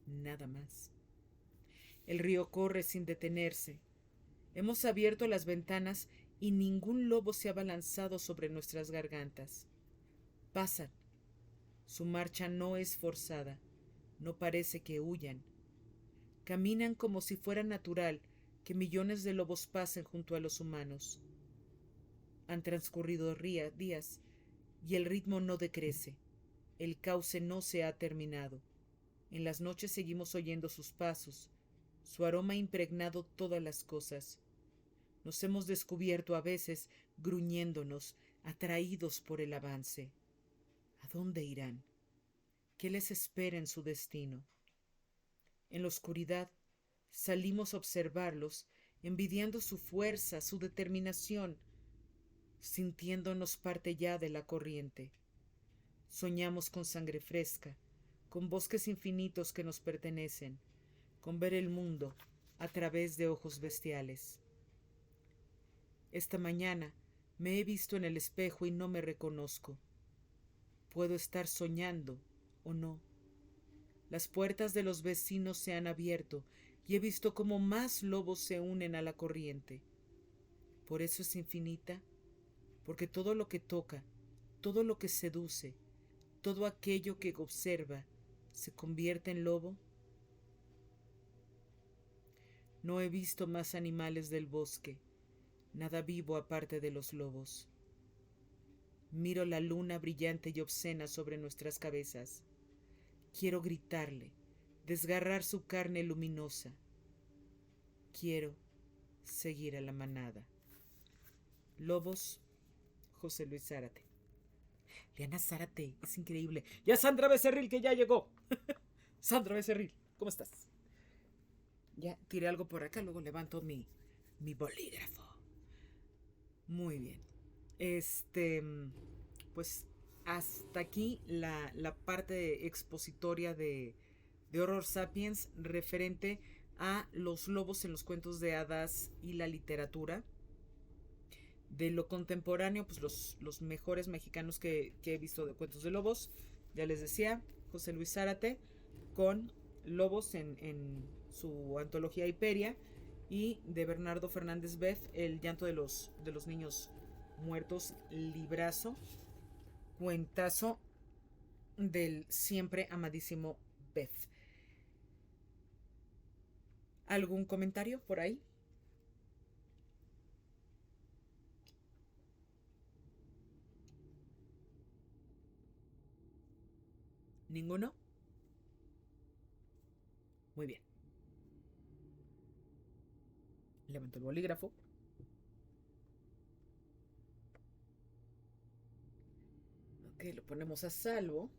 Nada más. El río corre sin detenerse. Hemos abierto las ventanas y ningún lobo se ha abalanzado sobre nuestras gargantas. Pasan. Su marcha no es forzada. No parece que huyan. Caminan como si fuera natural que millones de lobos pasen junto a los humanos. Han transcurrido días y el ritmo no decrece. El cauce no se ha terminado. En las noches seguimos oyendo sus pasos. Su aroma ha impregnado todas las cosas. Nos hemos descubierto a veces gruñéndonos, atraídos por el avance. ¿A dónde irán? ¿Qué les espera en su destino? En la oscuridad salimos a observarlos, envidiando su fuerza, su determinación, sintiéndonos parte ya de la corriente. Soñamos con sangre fresca, con bosques infinitos que nos pertenecen, con ver el mundo a través de ojos bestiales. Esta mañana me he visto en el espejo y no me reconozco. Puedo estar soñando o no. Las puertas de los vecinos se han abierto y he visto cómo más lobos se unen a la corriente. Por eso es infinita, porque todo lo que toca, todo lo que seduce, todo aquello que observa, se convierte en lobo. No he visto más animales del bosque, nada vivo aparte de los lobos. Miro la luna brillante y obscena sobre nuestras cabezas. Quiero gritarle, desgarrar su carne luminosa. Quiero seguir a la manada. Lobos, José Luis Zárate. Liana Zárate, es increíble. Ya Sandra Becerril, que ya llegó. Sandra Becerril, ¿cómo estás? Ya tiré algo por acá, luego levanto mi bolígrafo. Muy bien. Pues hasta aquí la parte expositoria de Horror Sapiens referente a los lobos en los cuentos de hadas y la literatura. De lo contemporáneo, pues los mejores mexicanos que he visto de cuentos de lobos, ya les decía, José Luis Zárate, con Lobos en su antología Hiperia, y de Bernardo Fernández Beff, El llanto de los niños muertos, librazo, cuentazo del siempre amadísimo Beff. ¿Algún comentario por ahí? ¿Ninguno? Muy bien. Levanto el bolígrafo. Ok, lo ponemos a salvo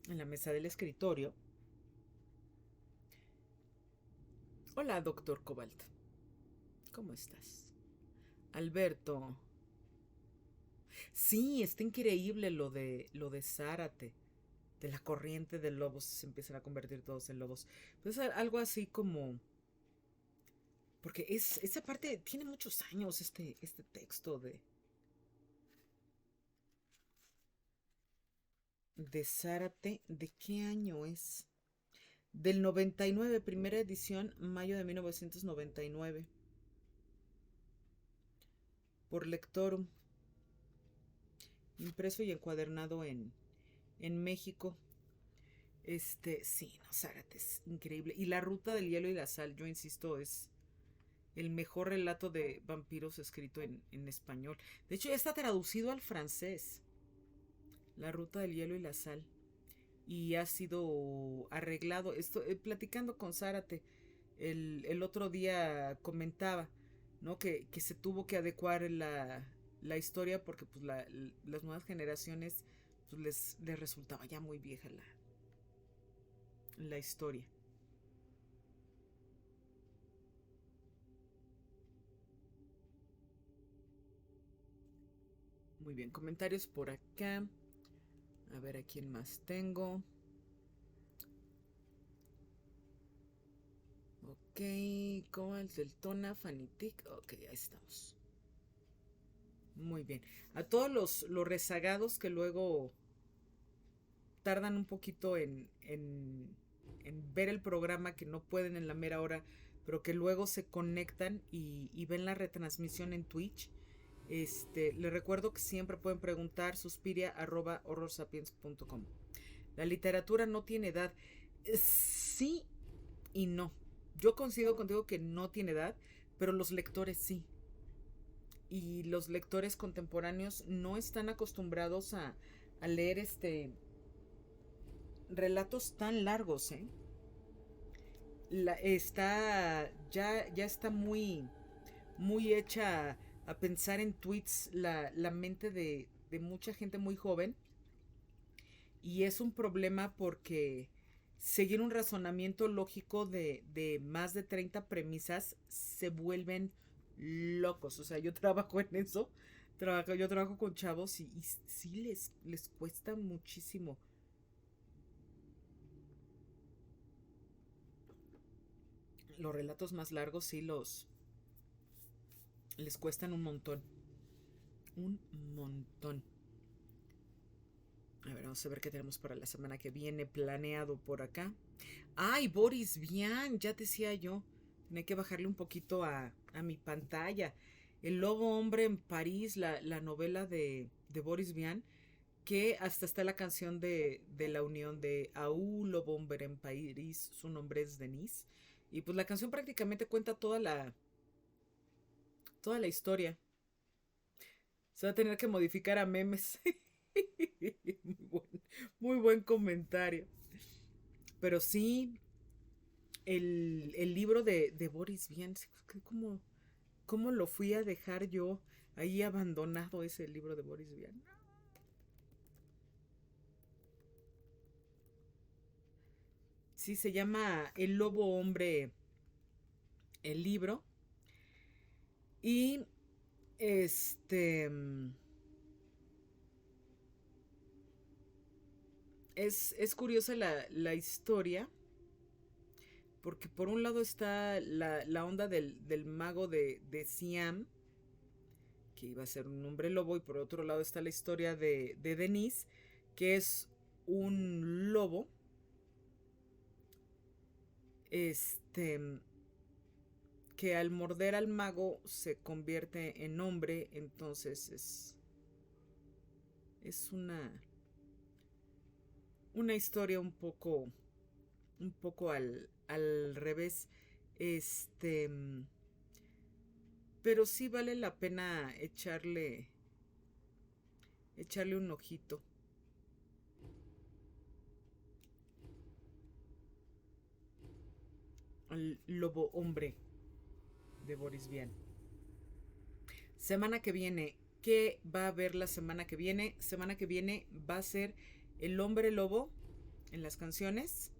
en la mesa del escritorio. Hola, doctor Cobalt. ¿Cómo estás? Alberto. Sí, está increíble lo de Zárate. De la corriente de lobos se empiezan a convertir todos en lobos. Pues algo así como... Porque esa parte tiene muchos años, este texto de Zárate. ¿De qué año es? Del 99, primera edición, mayo de 1999. Por Lectorum. Impreso y encuadernado en México. Sí, no, Zárate es increíble. Y La Ruta del Hielo y la Sal, yo insisto, es el mejor relato de vampiros escrito en español. De hecho, ya está traducido al francés. La Ruta del Hielo y la Sal. Y ha sido arreglado. Platicando con Zárate, el otro día comentaba, ¿no? Que se tuvo que adecuar la historia porque pues las nuevas generaciones pues, les resultaba ya muy vieja la historia. Muy bien, comentarios por acá. A ver a quién más tengo. Ok, ¿cómo el del Tona, Fanitic? Ok, ahí estamos. Muy bien. A todos los rezagados que luego tardan un poquito en ver el programa, que no pueden en la mera hora, pero que luego se conectan y ven la retransmisión en Twitch. Les recuerdo que siempre pueden preguntar suspiria@horrorsapiens.com. La literatura no tiene edad. Sí y no. Yo coincido contigo que no tiene edad, pero los lectores sí. Y los lectores contemporáneos no están acostumbrados a leer relatos tan largos, ¿eh? Ya está muy hecha a pensar en tweets la mente de mucha gente muy joven, y es un problema porque seguir un razonamiento lógico de más de 30 premisas se vuelven locos. O sea, yo trabajo en eso, Yo trabajo con chavos y sí les cuesta muchísimo. Los relatos más largos sí les cuestan un montón. Un montón. A ver, vamos a ver qué tenemos para la semana que viene planeado por acá. ¡Ay, Boris Vian! Ya decía yo. Tenía que bajarle un poquito a mi pantalla. El Lobo Hombre en París, la novela de Boris Vian, que hasta está la canción de la unión de Aú, Lobo Hombre en París, su nombre es Denise. Y pues la canción prácticamente cuenta toda la historia. Se va a tener que modificar a memes. muy, buen, muy buen comentario. Pero sí, el libro de Boris Vian, ¿cómo lo fui a dejar yo ahí abandonado ese libro de Boris Vian? Sí, se llama El Lobo Hombre, el libro. Y este es curiosa la historia, porque por un lado está la onda del mago de Siam, que iba a ser un hombre lobo, y por otro lado está la historia de Denise, que es un lobo, este, que al morder al mago se convierte en hombre, entonces es una historia un poco al revés, este, pero sí vale la pena echarle un ojito. Al Lobo Hombre de Boris Vian. Semana que viene, ¿qué va a haber la semana que viene? Semana que viene va a ser el hombre lobo en las canciones,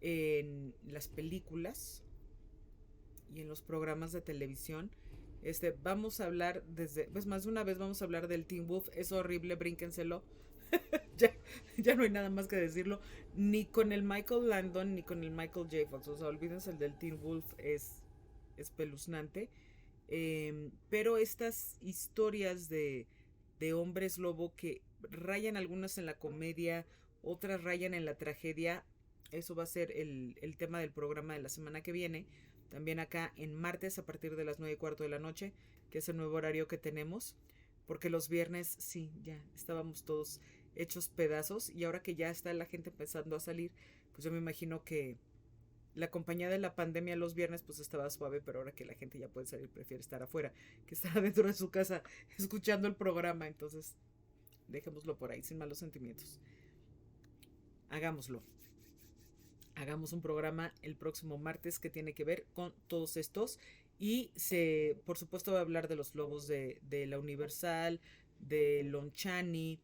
en las películas y en los programas de televisión. Vamos a hablar pues más de una vez vamos a hablar del Teen Wolf. Es horrible, brínquenselo. ya, ya no hay nada más que decirlo. Ni con el Michael Landon ni con el Michael J. Fox. O sea, olvídense, el del Teen Wolf es espeluznante. Pero estas historias de hombres lobo que rayan algunas en la comedia, otras rayan en la tragedia, eso va a ser el tema del programa de la semana que viene. También acá en martes a partir de las 9:15 de la noche, que es el nuevo horario que tenemos. Porque los viernes, sí, ya estábamos todos hechos pedazos. Y ahora que ya está la gente empezando a salir, pues yo me imagino que la compañía de la pandemia los viernes pues estaba suave, pero ahora que la gente ya puede salir prefiere estar afuera que estar adentro de su casa escuchando el programa. Entonces dejémoslo por ahí sin malos sentimientos. Hagámoslo. Hagamos un programa el próximo martes que tiene que ver con todos estos. Y por supuesto va a hablar de los lobos de la Universal, de Lon Chaney,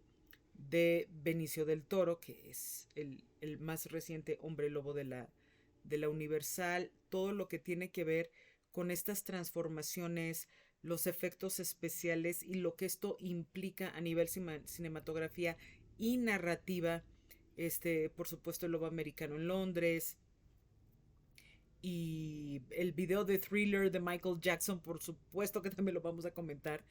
de Benicio del Toro, que es el más reciente hombre lobo de la Universal, todo lo que tiene que ver con estas transformaciones, los efectos especiales y lo que esto implica a nivel cinematografía y narrativa. Por supuesto, el lobo americano en Londres, y el video de Thriller de Michael Jackson, por supuesto que también lo vamos a comentar,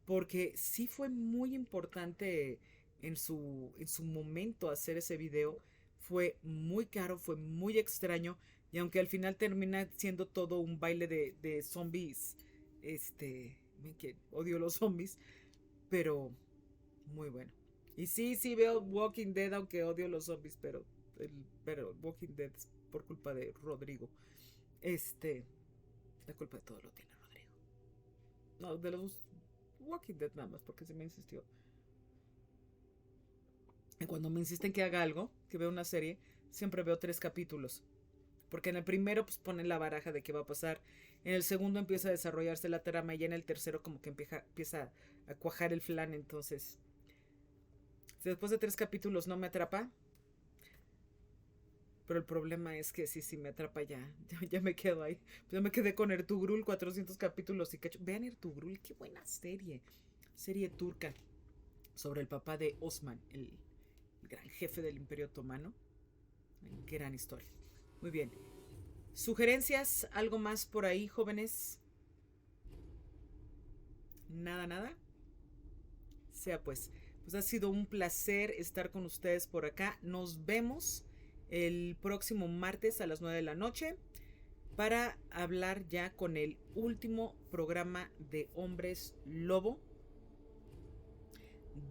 porque sí fue muy importante en su momento hacer ese video. Fue muy caro, fue muy extraño, y aunque al final termina siendo todo un baile de zombies, que odio los zombies, pero muy bueno. Y sí veo Walking Dead, aunque odio los zombies, pero Walking Dead es por culpa de Rodrigo. Este, la culpa de todo lo tiene Rodrigo. No, de los Walking Dead nada más, porque se me insistió. Y cuando me insisten que haga algo, que vea una serie, siempre veo 3 capítulos. Porque en el primero pues pone la baraja de qué va a pasar. En el segundo empieza a desarrollarse la trama y en el tercero como que empieza a cuajar el flan. Entonces, si después de 3 capítulos no me atrapa, Pero el problema es que sí, me atrapa ya me quedo ahí. Pues ya me quedé con Ertugrul, 400 capítulos y cacho. Vean Ertugrul, qué buena serie. Serie turca sobre el papá de Osman, el gran jefe del Imperio Otomano. Gran historia. Muy bien. ¿Sugerencias? ¿Algo más por ahí, jóvenes? Nada, nada. Sea pues ha sido un placer estar con ustedes por acá. Nos vemos el próximo martes a las 9 de la noche para hablar ya con el último programa de Hombres Lobo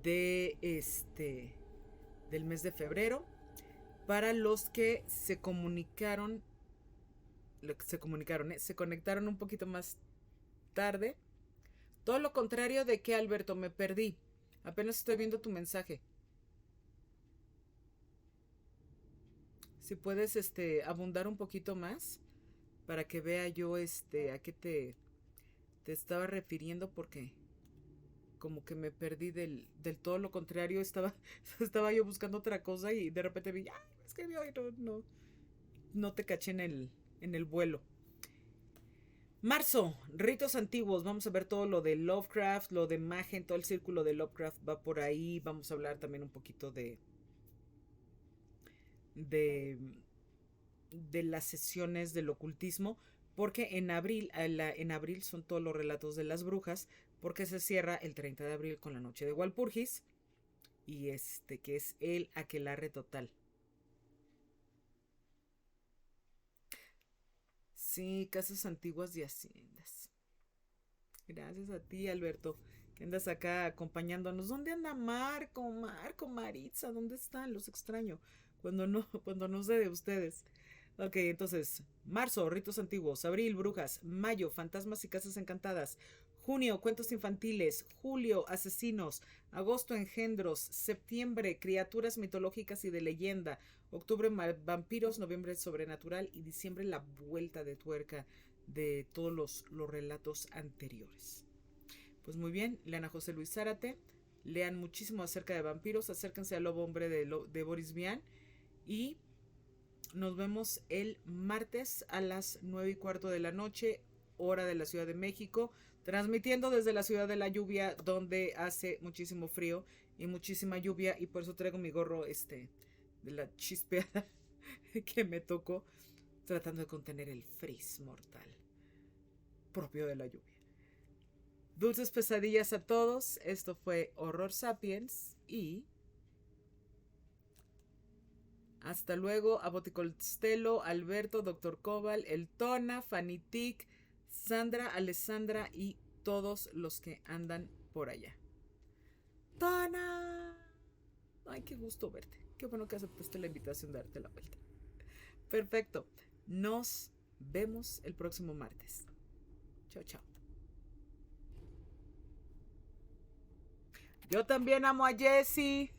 de del mes de febrero. Para los que se conectaron un poquito más tarde. Todo lo contrario de que, Alberto, me perdí. Apenas estoy viendo tu mensaje. Si puedes abundar un poquito más para que vea yo a qué te estaba refiriendo, porque como que me perdí del todo lo contrario. Estaba yo buscando otra cosa y de repente vi, ¡ay! Me escribió y no te caché en el vuelo. Marzo, ritos antiguos. Vamos a ver todo lo de Lovecraft, lo de Machen, todo el círculo de Lovecraft va por ahí. Vamos a hablar también un poquito de las sesiones del ocultismo, porque en abril son todos los relatos de las brujas, porque se cierra el 30 de abril con la noche de Walpurgis y que es el aquelarre total. Sí, casas antiguas y haciendas. Gracias a ti, Alberto, que andas acá acompañándonos. ¿Dónde anda Marco, Maritza? ¿Dónde están? Los extraño. Cuando no sé de ustedes. Ok, entonces, marzo, ritos antiguos. Abril, brujas. Mayo, fantasmas y casas encantadas. Junio, cuentos infantiles. Julio, asesinos. Agosto, engendros. Septiembre, criaturas mitológicas y de leyenda. Octubre, vampiros. Noviembre, sobrenatural. Y diciembre, la vuelta de tuerca de todos los relatos anteriores. Pues muy bien, lean a José Luis Zárate, lean muchísimo acerca de vampiros, acérquense al Lobo Hombre de Boris Vian y nos vemos el martes a las 9:15 de la noche, hora de la Ciudad de México, transmitiendo desde la Ciudad de la Lluvia, donde hace muchísimo frío y muchísima lluvia, y por eso traigo mi gorro de la chispeada que me tocó, tratando de contener el frizz mortal propio de la lluvia. Dulces pesadillas a todos. Esto fue Horror Sapiens y hasta luego a Boticolstelo, Alberto, Dr. Cobal, El Tona, Fanny Tic, Sandra, Alessandra y todos los que andan por allá. ¡Tona! Ay, qué gusto verte. Qué bueno que aceptaste la invitación de darte la vuelta. Perfecto. Nos vemos el próximo martes. Chao, chao. Yo también amo a Jessie.